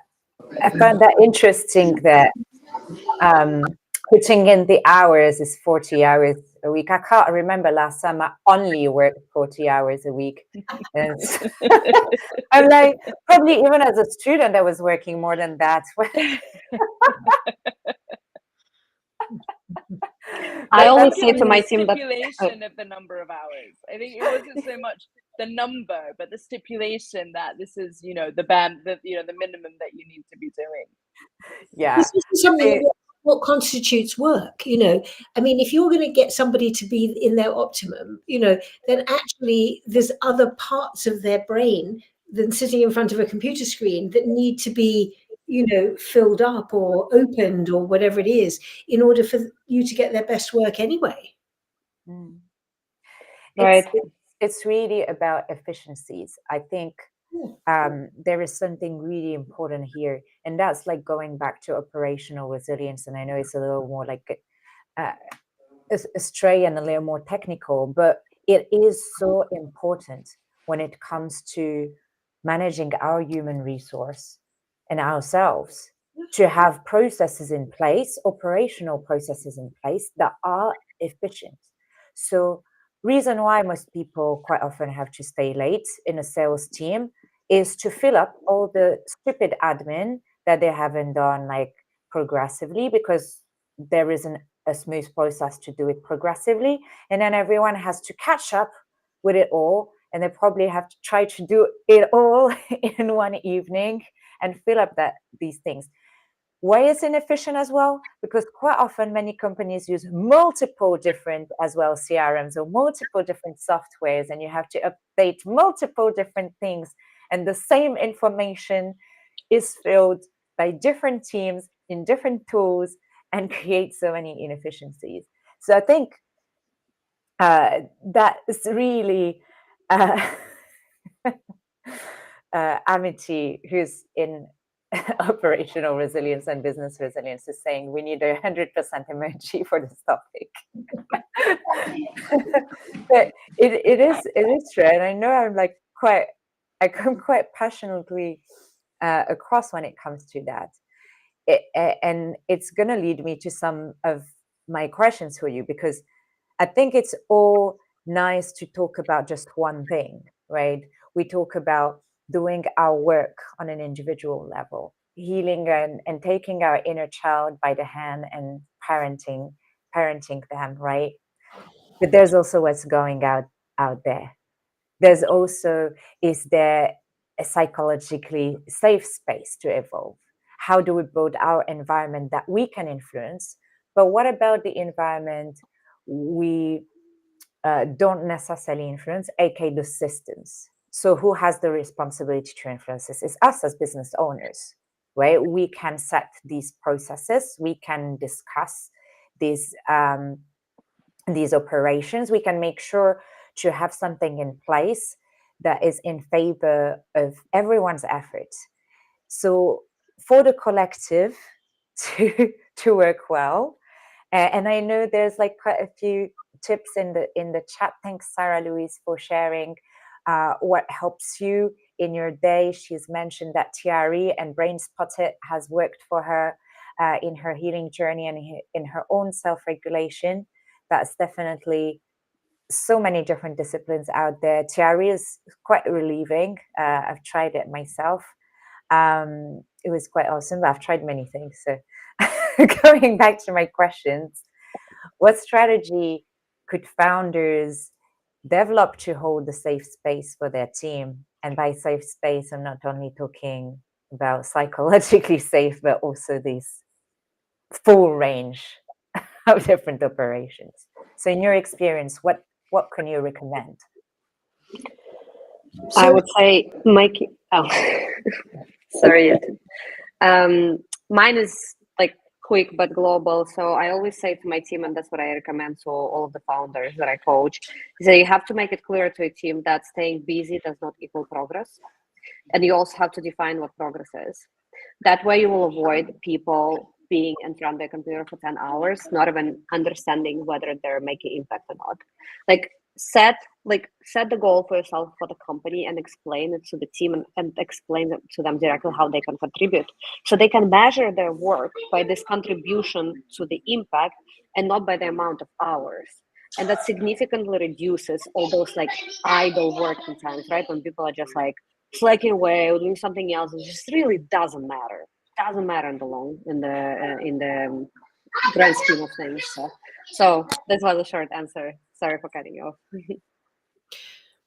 find that interesting that putting in the hours is 40 hours a week. I can't remember last time I only worked 40 hours a week. And I'm like, probably even as a student, I was working more than that. I always It say was to my the team that stipulation of the number of hours. I think it wasn't so much the number, but the stipulation that this is, the minimum that you need to be doing. Yeah. This is something what constitutes work, I mean, if you're going to get somebody to be in their optimum, then actually there's other parts of their brain than sitting in front of a computer screen that need to be, filled up or opened or whatever it is in order for you to get their best work anyway. Mm. right. It's really about efficiencies. I think there is something really important here, and that's like going back to operational resilience. And I know it's a little more like astray and a little more technical, but it is so important when it comes to managing our human resource and ourselves to have processes in place, operational processes in place that are efficient. So reason why most people quite often have to stay late in a sales team is to fill up all the stupid admin that they haven't done like progressively, because there isn't a smooth process to do it progressively, and then everyone has to catch up with it all, and they probably have to try to do it all in one evening and fill up these things. Why is inefficient as well? Because quite often many companies use multiple different as well CRMs or multiple different softwares, and you have to update multiple different things, and the same information is filled by different teams in different tools and create so many inefficiencies. So I think that is really Amity, who's in operational resilience and business resilience, is saying we need 100% emoji for this topic. But it is true, and I know I come quite passionately across when it comes to that. And it's going to lead me to some of my questions for you, because I think it's all nice to talk about just one thing, right? We talk about doing our work on an individual level, healing and taking our inner child by the hand and parenting them, right? But there's also what's going out there. There's also, is there a psychologically safe space to evolve? How do we build our environment that we can influence? But what about the environment we don't necessarily influence, aka the systems? So who has the responsibility to influence this? It's us as business owners, right? We can set these processes, we can discuss these operations, we can make sure to have something in place that is in favor of everyone's efforts. So for the collective to work well, and I know there's like quite a few tips in the chat. Thanks, Sarah Louise, for sharing what helps you in your day. She's mentioned that TRE and Brain Spotted has worked for her in her healing journey and in her own self-regulation. That's definitely so many different disciplines out there. TRE is quite relieving. I've tried it myself. It was quite awesome, but I've tried many things. So going back to my questions, what strategy could founders develop to hold a safe space for their team? And by safe space, I'm not only talking about psychologically safe, but also this full range of different operations. So in your experience, what can you recommend? I would say sorry. Mine is like quick but global. So I always say to my team, and that's what I recommend to all of the founders that I coach, is that you have to make it clear to a team that staying busy does not equal progress. And you also have to define what progress is. That way you will avoid people being in front of their computer for 10 hours, not even understanding whether they're making impact or not. Set the goal for yourself, for the company, and explain it to the team and explain it to them directly how they can contribute. So they can measure their work by this contribution to the impact and not by the amount of hours. And that significantly reduces all those like idle working times, right? When people are just like slacking away or doing something else, it just really doesn't matter. Doesn't matter in the grand scheme of things. So that's was the short answer. Sorry for cutting you off.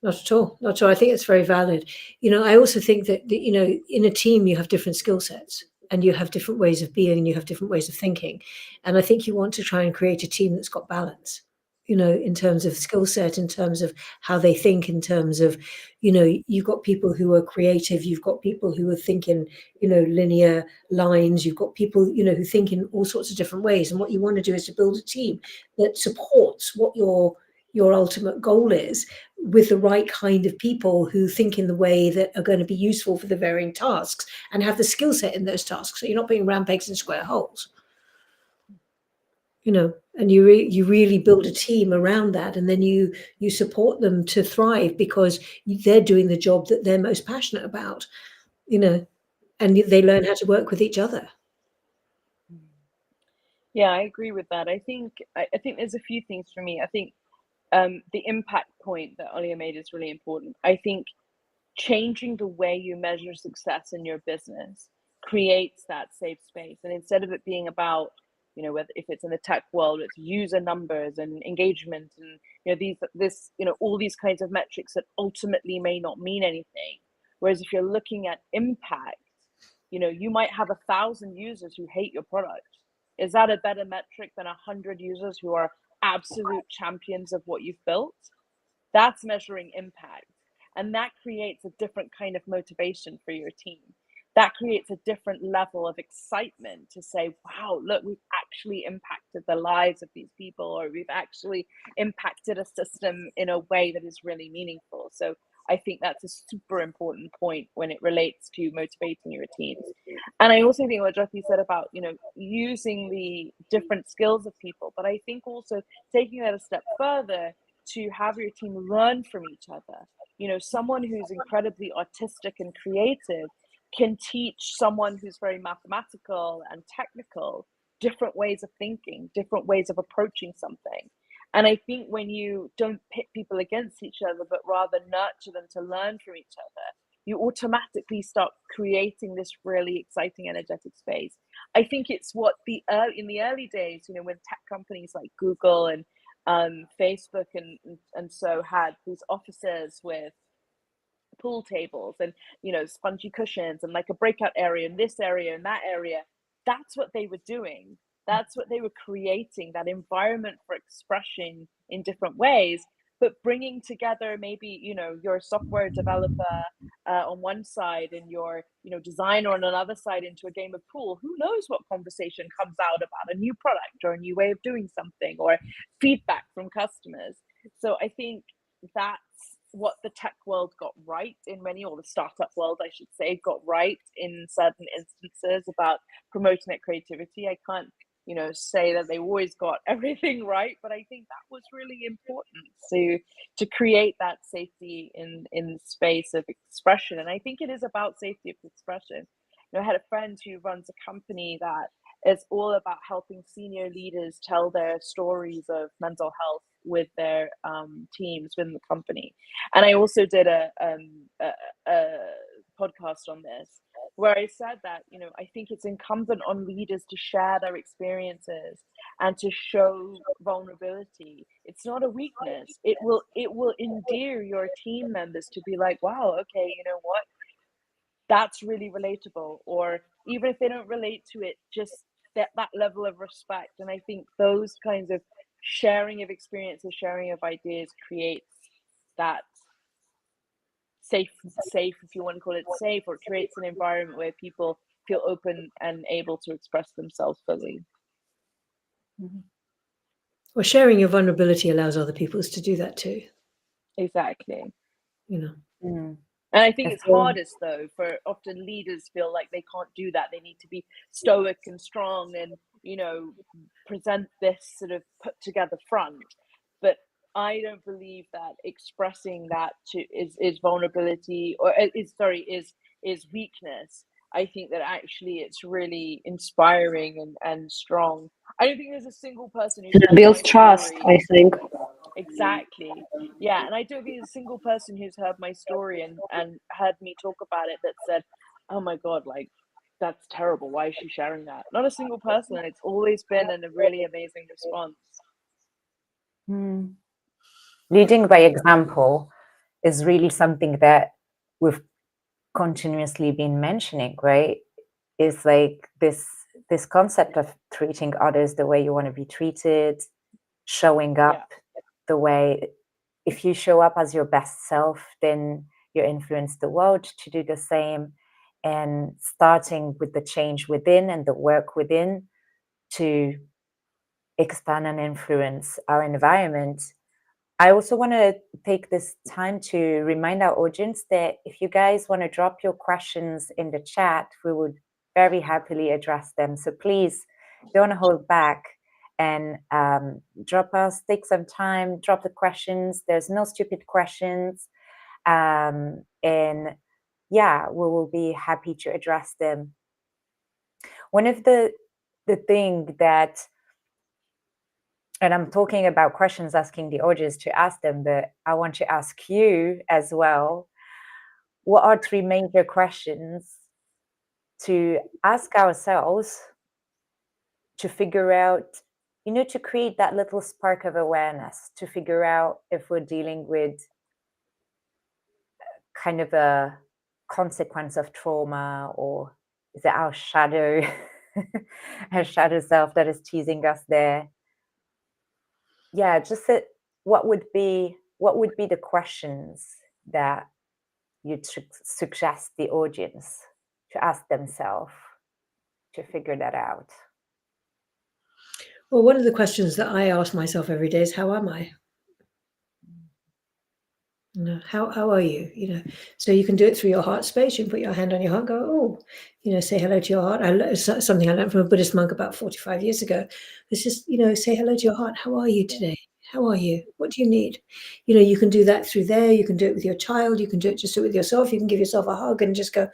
Not at all. Not at all. I think it's very valid. I also think that, in a team, you have different skill sets and you have different ways of being and you have different ways of thinking. And I think you want to try and create a team that's got balance, in terms of skill set, in terms of how they think, in terms of, you've got people who are creative, you've got people who are thinking, linear lines, you've got people, who think in all sorts of different ways. And what you want to do is to build a team that supports what your ultimate goal is, with the right kind of people who think in the way that are going to be useful for the varying tasks and have the skill set in those tasks. So you're not putting round pegs in square holes, and you really build a team around that, and then you support them to thrive because they're doing the job that they're most passionate about, and they learn how to work with each other. Yeah, I agree with that. I think there's a few things for me. I think the impact point that Olya made is really important. I think changing the way you measure success in your business creates that safe space. And instead of it being about, whether if it's in the tech world, it's user numbers and engagement and all these kinds of metrics that ultimately may not mean anything. Whereas if you're looking at impact, you might have 1,000 users who hate your product. Is that a better metric than 100 users who are absolute champions of what you've built? That's measuring impact. And that creates a different kind of motivation for your team. That creates a different level of excitement to say, wow, look, we've actually impacted the lives of these people, or we've actually impacted a system in a way that is really meaningful. So I think that's a super important point when it relates to motivating your teams. And I also think what Jyoti said about, using the different skills of people, but I think also taking that a step further to have your team learn from each other. Someone who's incredibly artistic and creative can teach someone who's very mathematical and technical different ways of thinking, different ways of approaching something. And I think when you don't pit people against each other, but rather nurture them to learn from each other, you automatically start creating this really exciting, energetic space. I think it's what in the early days, when tech companies like Google and Facebook and so had these offices with pool tables and spongy cushions and like a breakout area in this area and that area. That's what they were doing. That's what they were creating, that environment for expression in different ways, but bringing together maybe your software developer on one side and your designer on another side into a game of pool. Who knows what conversation comes out about a new product or a new way of doing something or feedback from customers. So I think that's what the tech world got right in many, or the startup world I should say, got right in certain instances about promoting that creativity. I can't say that they always got everything right, but I think that was really important to create that safety in space of expression. And I think it is about safety of expression. I had a friend who runs a company that is all about helping senior leaders tell their stories of mental health with their teams within the company. And I also did a podcast on this, where I said that, I think it's incumbent on leaders to share their experiences and to show vulnerability. It's not a weakness. It will endear your team members to be like, wow, okay, you know what? That's really relatable. Or even if they don't relate to it, just that level of respect. And I think those kinds of sharing of experiences, sharing of ideas creates that safe, if you want to call it safe, or creates an environment where people feel open and able to express themselves fully. Well, sharing your vulnerability allows other people to do that too. Exactly. Mm. And I think it's hardest though, for often leaders feel like they can't do that. They need to be stoic and strong and, present this sort of put together front. But I don't believe that expressing that is vulnerability, or is weakness. I think that actually it's really inspiring and strong. I don't think there's a single person who builds trust, I think. exactly. Yeah, and I don't think there's a single person who's heard my story and heard me talk about it that said, "Oh my God, like that's terrible. Why is she sharing that?" Not a single person. It's always been a really amazing response. Leading by example is really something that we've continuously been mentioning, right? It's like this concept of treating others the way you want to be treated, showing up the way, if you show up as your best self, then you influence the world to do the same, and starting with the change within and the work within to expand and influence our environment. I also want to take this time to remind our audience that if you guys want to drop your questions in the chat, we would very happily address them. So please don't hold back and drop us, take some time, drop the questions. There's no stupid questions. And yeah, we will be happy to address them. One of the thing that, and I'm talking about questions asking the audience to ask them, but I want to ask you as well. What are 3 major questions to ask ourselves to figure out, to create that little spark of awareness, to figure out if we're dealing with kind of a consequence of trauma, or is it our shadow, our shadow self that is teasing us there? Yeah, just that, what would be the questions that you'd suggest the audience to ask themselves to figure that out? Well, one of the questions that I ask myself every day is, how am I? How are you? So you can do it through your heart space. You can put your hand on your heart, go, oh, say hello to your heart. Something I learned from a Buddhist monk about 45 years ago. It's just, say hello to your heart. How are you today? How are you? What do you need? You can do that through there. You can do it with your child. You can do it with yourself. You can give yourself a hug and just go,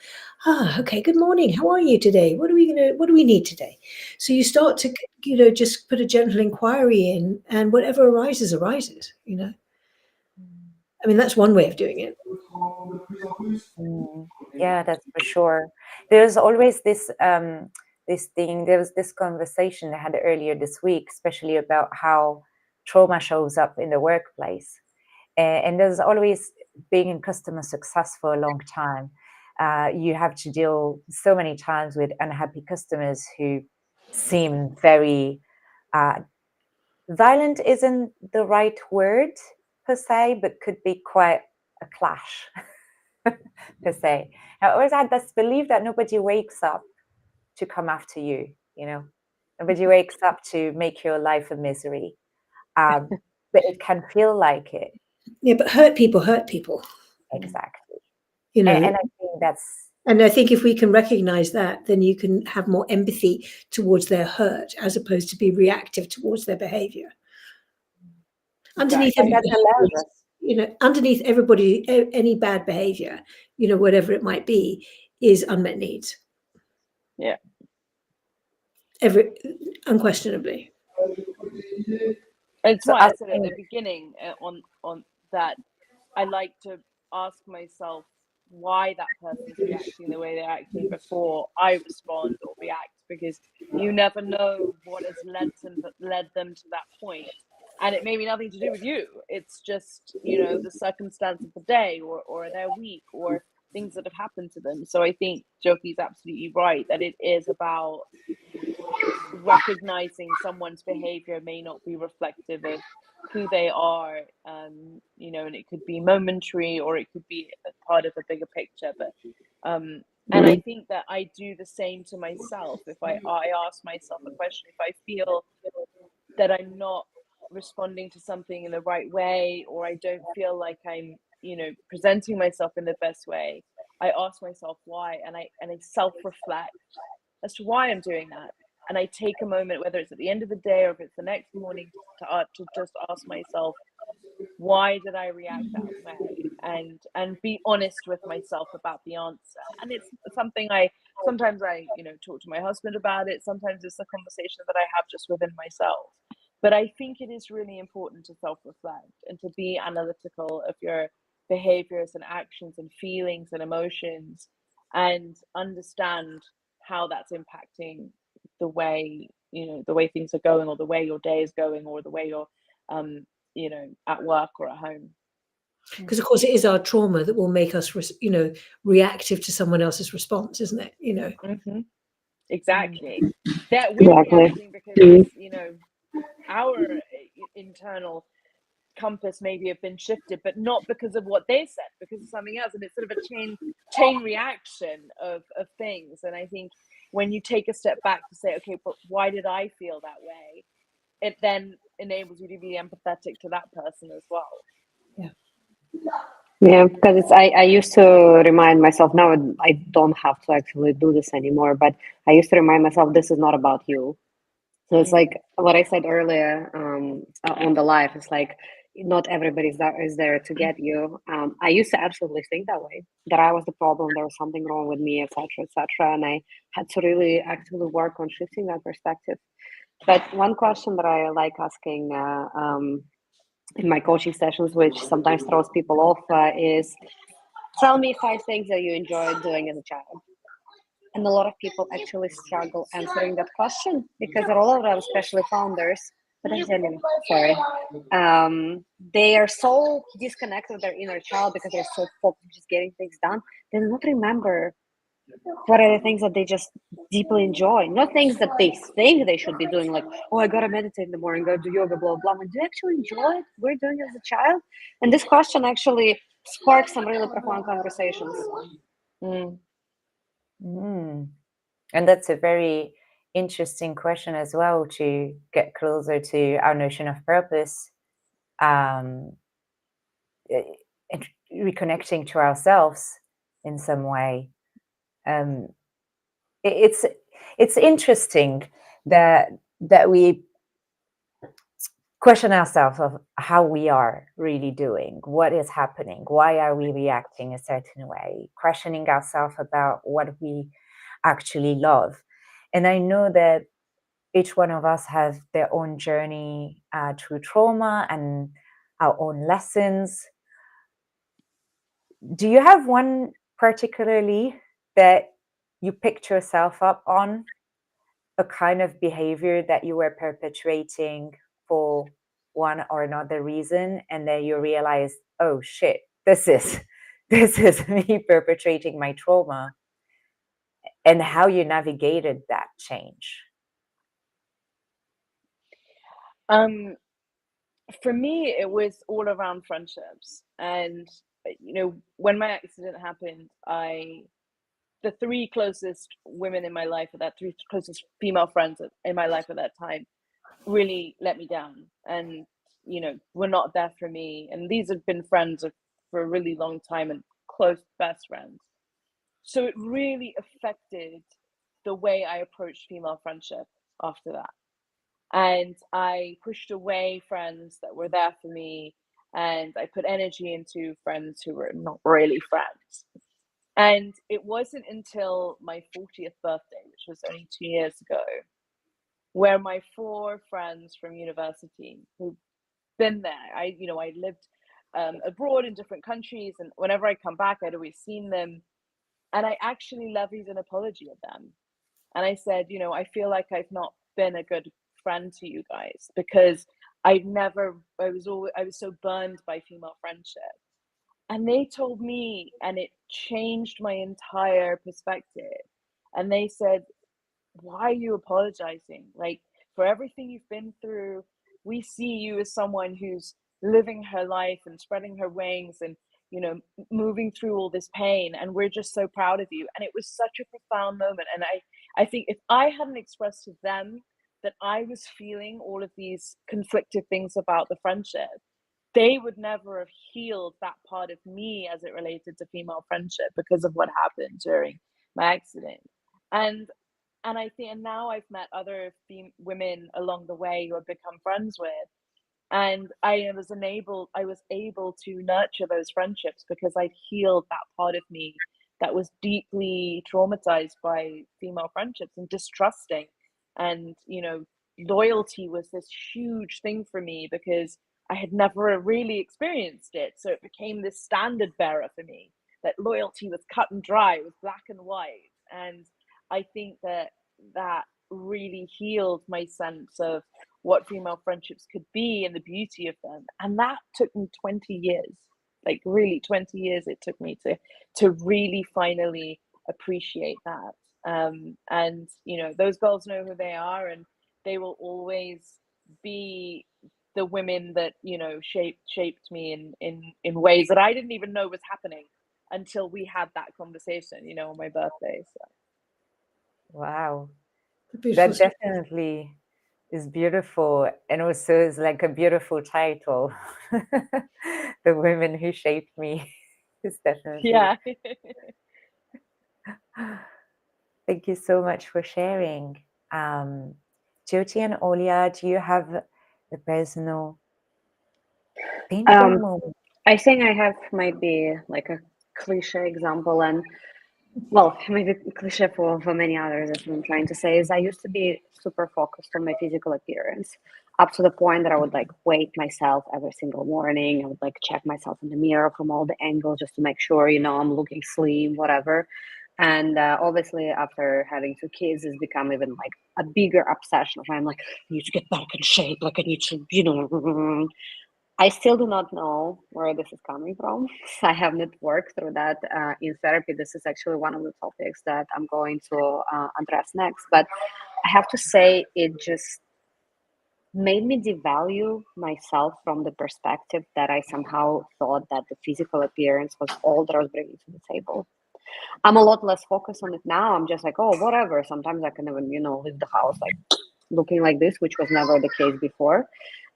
okay, good morning. How are you today? What do we need today? So you start to, just put a gentle inquiry in, and whatever arises, arises, I mean, that's one way of doing it. Yeah, that's for sure. There's always this thing. There was this conversation I had earlier this week, especially about how trauma shows up in the workplace. And there's always, being in customer success for a long time, you have to deal so many times with unhappy customers who seem very violent isn't the right word per se, but could be quite a clash per se. I always had this belief that nobody wakes up to come after you, nobody wakes up to make your life a misery, but it can feel like it. Yeah, but hurt people hurt people. Exactly. And I think that's... And I think if we can recognize that, then you can have more empathy towards their hurt, as opposed to be reactive towards their behavior. Underneath underneath everybody, any bad behavior, whatever it might be, is unmet needs. Yeah. Unquestionably. It's why I said at the beginning on that, I like to ask myself why that person's reacting the way they're acting before I respond or react, because you never know what has led them to that point. And it may be nothing to do with you. It's just, the circumstance of the day or their week or things that have happened to them. So I think Jyoti's absolutely right that it is about recognizing someone's behavior may not be reflective of who they are, and it could be momentary or it could be a part of a bigger picture. But and I think that I do the same to myself. If I ask myself a question, if I feel that I'm not responding to something in the right way, or I don't feel like I'm presenting myself in the best way, I ask myself why, and I self-reflect as to why I'm doing that. And I take a moment, whether it's at the end of the day or if it's the next morning, to just ask myself, why did I react that way? And be honest with myself about the answer. And it's something sometimes I talk to my husband about it. Sometimes it's a conversation that I have just within myself. But I think it is really important to self-reflect and to be analytical of your behaviors and actions and feelings and emotions, and understand how that's impacting the way, the way things are going, or the way your day is going, or the way you're at work or at home. Because of course it is our trauma that will make us reactive to someone else's response, isn't it? Mm-hmm. Exactly. That we're reacting because our internal compass maybe have been shifted, but not because of what they said, because of something else. And it's sort of a chain reaction of things. And I think when you take a step back to say, okay, but why did I feel that way, it then enables you to be empathetic to that person as well. Yeah, because I used to remind myself, now I don't have to actually do this anymore, but I used to remind myself, this is not about you. So it's like what I said earlier on the live. It's like not everybody is there to get you. I used to absolutely think that way, that I was the problem, there was something wrong with me, etc., etc. And I had to really actively work on shifting that perspective. But one question that I like asking in my coaching sessions, which sometimes throws people off, is tell me 5 things that you enjoyed doing as a child. And a lot of people actually struggle answering that question, because a lot of them, especially founders, sorry, they are so disconnected with their inner child because they're so focused on just getting things done. They do not remember what are the things that they just deeply enjoy, not things that they think they should be doing, like, oh, I gotta meditate in the morning, go do yoga, blah blah. Do you actually enjoy it? We're doing it as a child, and this question actually sparks some really profound conversations. And that's a very interesting question as well, to get closer to our notion of purpose, and reconnecting to ourselves in some way. It's interesting that we question ourselves of how we are really doing, what is happening, why are we reacting a certain way, questioning ourselves about what we actually love. And I know that each one of us has their own journey through trauma and our own lessons. Do you have one particularly that you picked yourself up on, a kind of behavior that you were perpetuating for one or another reason, and then you realize, oh shit, this is me perpetrating my trauma, and how you navigated that change? For me, it was all around friendships. And when my accident happened, the 3 closest women in my life, or that 3 closest female friends in my life at that time, really let me down, and were not there for me. And these have been friends for a really long time, and close best friends. So it really affected the way I approached female friendship after that. And I pushed away friends that were there for me, and I put energy into friends who were not really friends. And it wasn't until my 40th birthday, which was only 2 years ago, where my 4 friends from university who've been there, I lived abroad in different countries, and whenever I come back, I'd always seen them. And I actually levied an apology of them. And I said, I feel like I've not been a good friend to you guys, because I was so burned by female friendship. And they told me, and it changed my entire perspective. And they said, why are you apologizing? Like, for everything you've been through, we see you as someone who's living her life and spreading her wings and, moving through all this pain. And we're just so proud of you. And it was such a profound moment. And I think if I hadn't expressed to them that I was feeling all of these conflicted things about the friendship, they would never have healed that part of me as it related to female friendship, because of what happened during my accident. And I think, and now I've met other women along the way who I've become friends with, and I was able to nurture those friendships because I'd healed that part of me that was deeply traumatized by female friendships and distrusting, and loyalty was this huge thing for me because I had never really experienced it. So it became this standard bearer for me, that loyalty was cut and dry, it was black and white. And I think that really healed my sense of what female friendships could be and the beauty of them. And that took me 20 years, like really 20 years it took me to really finally appreciate that. And those girls know who they are, and they will always be the women that shaped me in ways that I didn't even know was happening until we had that conversation on my birthday. So Wow, Beautiful that story. definitely is beautiful, and also is like a beautiful title. The women who shaped me is definitely. yeah. Thank you so much for sharing. Jyoti and Olya, do you have a personal painful moment? I think I have might be like a cliche example, and well, maybe cliche for many others. As I'm trying to say is, I used to be super focused on my physical appearance, up to the point that I would like weight myself every single morning. I would like check myself in the mirror from all the angles just to make sure I'm looking slim, whatever. And obviously, after having two kids, it's become even like a bigger obsession. I'm like, I need to get back in shape. Like I need to. I still do not know where this is coming from. I have not worked through that in therapy. This is actually one of the topics that I'm going to address next. But I have to say, it just made me devalue myself from the perspective that I somehow thought that the physical appearance was all that I was bringing to the table. I'm a lot less focused on it now. I'm just like, oh, whatever. Sometimes I can even, leave the house like looking like this, which was never the case before.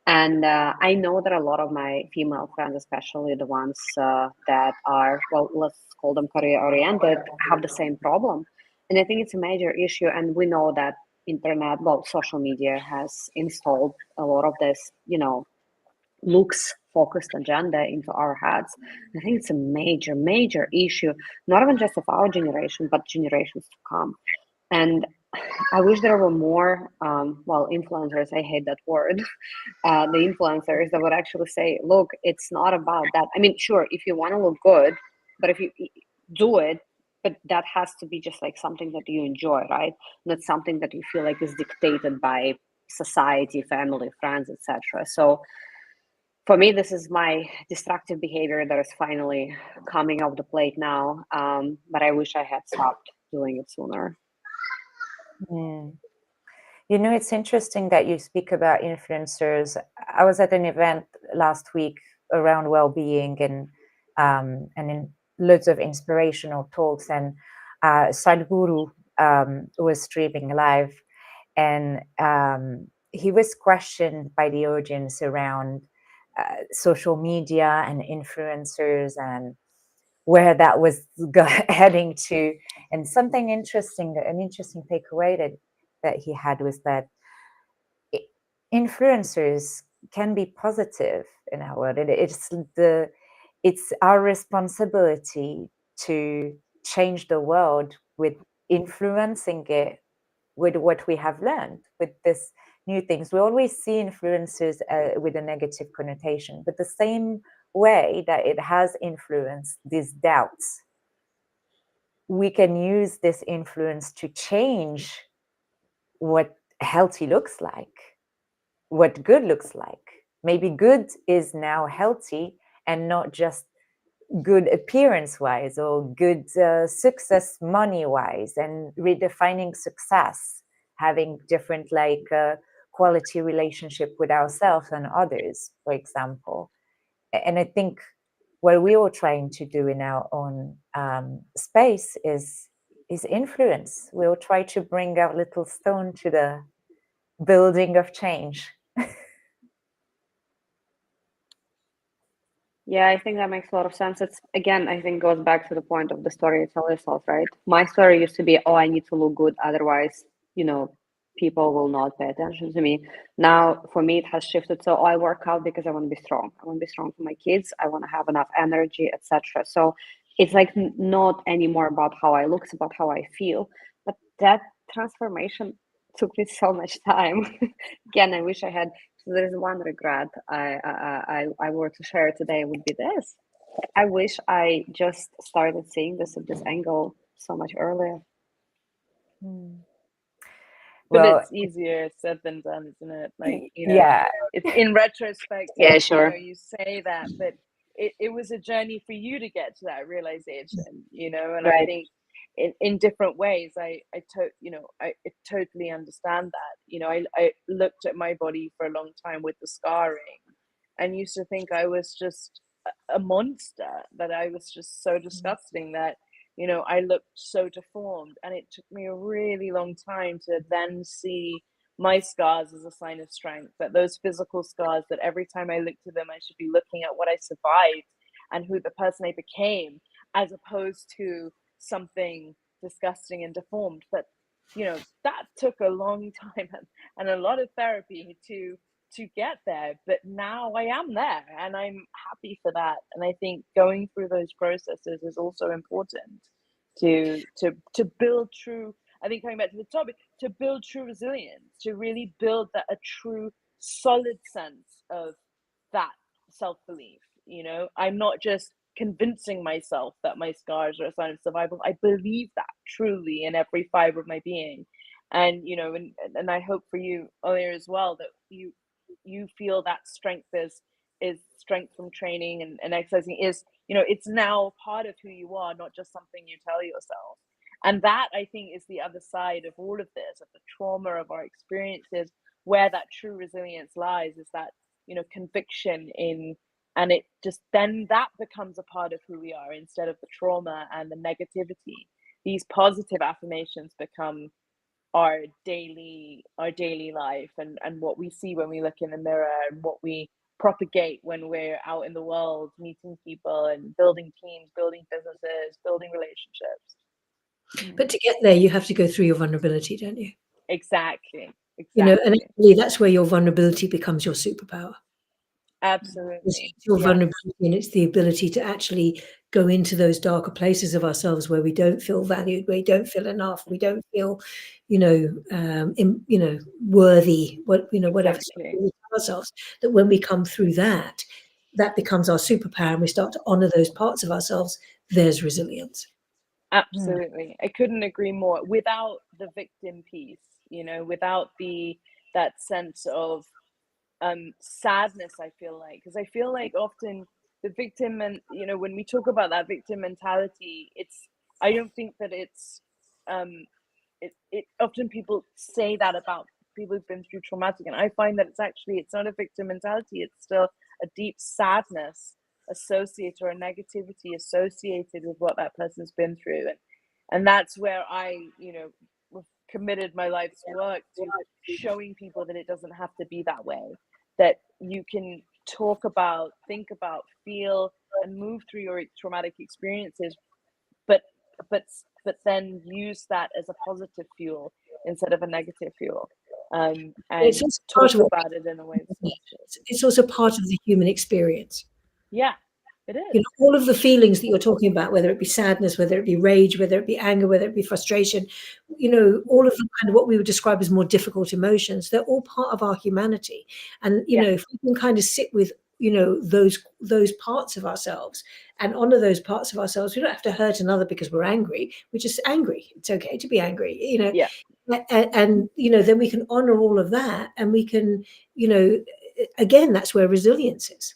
And I know that a lot of my female friends, especially the ones that are, well, let's call them career oriented, have the same problem. And I think it's a major issue. And we know that internet, well, social media has installed a lot of this, looks focused agenda into our heads. I think it's a major, major issue, not even just of our generation, but generations to come. And I wish there were more, influencers. I hate that word. The influencers that would actually say, look, it's not about that. I mean, sure, if you want to look good, but if you do it, but that has to be just like something that you enjoy, right? Not something that you feel like is dictated by society, family, friends, etc. So for me, this is my destructive behavior that is finally coming off the plate now. But I wish I had stopped doing it sooner. Mm. It's interesting that you speak about influencers. I was at an event last week around well-being and in loads of inspirational talks, and Sadhguru was streaming live, and he was questioned by the audience around social media and influencers and where that was heading to. And something interesting, an interesting takeaway that he had was that influencers can be positive in our world. It's our responsibility to change the world with influencing it with what we have learned, with this new things. We always see influencers with a negative connotation, but the same way that it has influenced these doubts, we can use this influence to change what healthy looks like, what good looks like. Maybe good is now healthy and not just good appearance wise or good success money wise, and redefining success, having different quality relationship with ourselves and others, for example. And I think what we're all trying to do in our own space is influence. We'll try to bring our little stone to the building of change. Yeah, I think that makes a lot of sense. It's again, I think goes back to the point of the story you tell yourself, right? My story used to be, oh, I need to look good, otherwise, people will not pay attention to me. Now, for me, it has shifted. So I work out because I want to be strong. I want to be strong for my kids. I want to have enough energy, etc. So it's like not anymore about how I look; it's about how I feel. But that transformation took me so much time. Again, I wish I had. So there's one regret I were to share today would be this. I wish I just started seeing this at this angle so much earlier. But Well, it's easier said than done, isn't it? Like, yeah, it's in retrospect, Yeah, sure. you say that, but it was a journey for you to get to that realization, and I right. think in different ways, I totally understand that. I looked at my body for a long time with the scarring and used to think I was just a monster, that I was just so disgusting, that I looked so deformed, and it took me a really long time to then see my scars as a sign of strength, that those physical scars, that every time I looked at them, I should be looking at what I survived and who the person I became, as opposed to something disgusting and deformed. But that took a long time and a lot of therapy to get there, but now I am there and I'm happy for that. And I think going through those processes is also important to build true, I think, coming back to the topic, to build true resilience, to really build a true solid sense of that self-belief. I'm not just convincing myself that my scars are a sign of survival. I believe that truly in every fiber of my being. And and I hope for you, Olya, as well, that you feel that strength is strength from training and exercising, is it's now part of who you are, not just something you tell yourself. And that, I think, is the other side of all of this, of the trauma of our experiences, where that true resilience lies, is that conviction in, and it just, then that becomes a part of who we are, instead of the trauma and the negativity. These positive affirmations become our daily life, and what we see when we look in the mirror, and what we propagate when we're out in the world meeting people and building teams, building businesses, building relationships. But to get there, you have to go through your vulnerability, don't you? Exactly. And actually that's where your vulnerability becomes your superpower. Absolutely. It's your vulnerability, and it's the ability to actually go into those darker places of ourselves where we don't feel valued, where we don't feel enough, we don't feel, worthy, whatever Exactly. we tell ourselves. That when we come through that, that becomes our superpower, and we start to honor those parts of ourselves. There's resilience. Absolutely. I couldn't agree more. Without the victim piece, without that sense of sadness, I feel like, because I feel like often the victim, and when we talk about that victim mentality, I don't think that it's it often people say that about people who've been through traumatic, and I find that it's not a victim mentality. It's still a deep sadness associated, or a negativity associated with what that person's been through, and that's where I committed my life's work to showing people that it doesn't have to be that way, that you can talk about, think about, feel, and move through your traumatic experiences, but then use that as a positive fuel instead of a negative fuel, and It's also talk about it in a way that's positive. it's also part of the human experience. Yeah, it is. All of the feelings that you're talking about, whether it be sadness, whether it be rage, whether it be anger, whether it be frustration, all of the kind of what we would describe as more difficult emotions, they're all part of our humanity. And, if we can kind of sit with, those parts of ourselves and honor those parts of ourselves, we don't have to hurt another because we're angry. We're just angry. It's okay to be angry, Yeah. And, then we can honor all of that, and we can, again, that's where resilience is.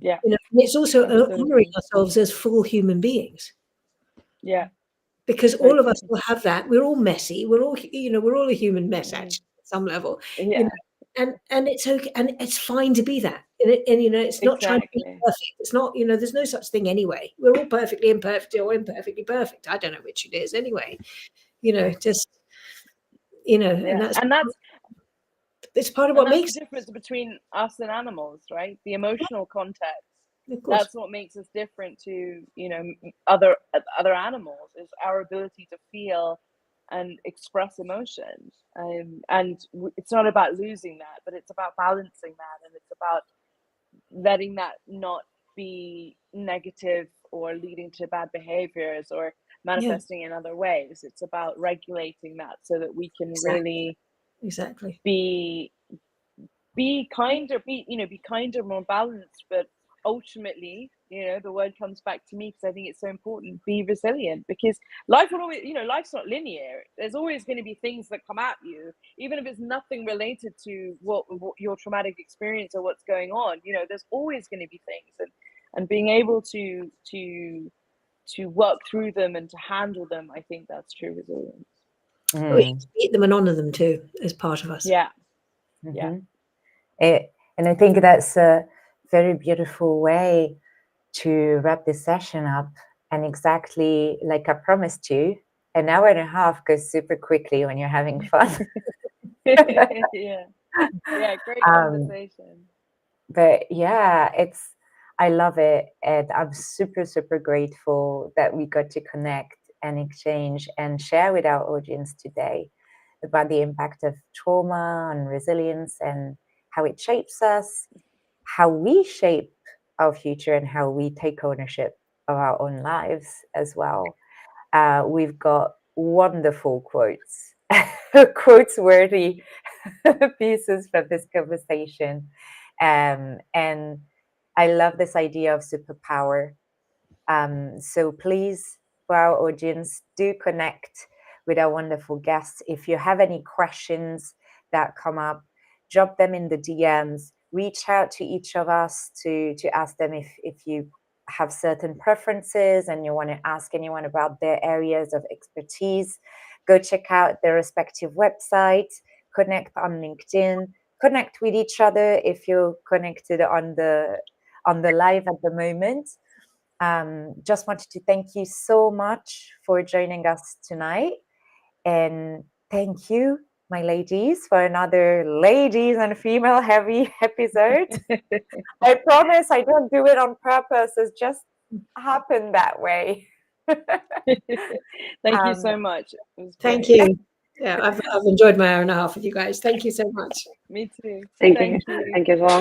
Yeah. And it's also Absolutely. honoring ourselves as full human beings. Yeah. Because all of us will have that. We're all messy. We're all, we're all a human mess, actually, at some level. Yeah. And it's okay, and it's fine to be that. And it's not trying to be perfect. It's not, there's no such thing anyway. We're all perfectly imperfect or imperfectly perfect. I don't know which it is anyway. Just, and that's it's part of what makes the difference between us and animals, right? The emotional context. Of course. That's what makes us different to other animals, is our ability to feel and express emotions, and it's not about losing that, but it's about balancing that, and it's about letting that not be negative or leading to bad behaviors, or manifesting in other ways. It's about regulating that so that we can really be kinder, be kinder, more balanced. But ultimately, the word comes back to me, because I think it's so important, be resilient, because life will always, life's not linear. There's always going to be things that come at you, even if it's nothing related to what your traumatic experience or what's going on. There's always going to be things, and being able to work through them and to handle them, I think that's true resilience. Meet them and honor them too as part of us. Yeah. And I think that's a very beautiful way to wrap this session up. And exactly like I promised you, an hour and a half goes super quickly when you're having fun. Yeah, great conversation. But yeah, I love it, and I'm super, super grateful that we got to connect and exchange and share with our audience today about the impact of trauma and resilience, and how it shapes us, how we shape our future, and how we take ownership of our own lives as well. We've got wonderful quotes, quotes-worthy pieces from this conversation. And I love this idea of superpower. So please, for our audience, do connect with our wonderful guests. If you have any questions that come up, drop them in the DMs. Reach out to each of us to ask them if you have certain preferences and you want to ask anyone about their areas of expertise. Go check out their respective websites, connect on LinkedIn, connect with each other if you're connected on the live at the moment. Just wanted to thank you so much for joining us tonight. And thank you, my ladies, for another ladies and female heavy episode. I promise I don't do it on purpose. It's just happened that way. Thank you so much. Thank you. Yeah, I've enjoyed my hour and a half with you guys. Thank you so much. Me too. Thank you. Thank you as well.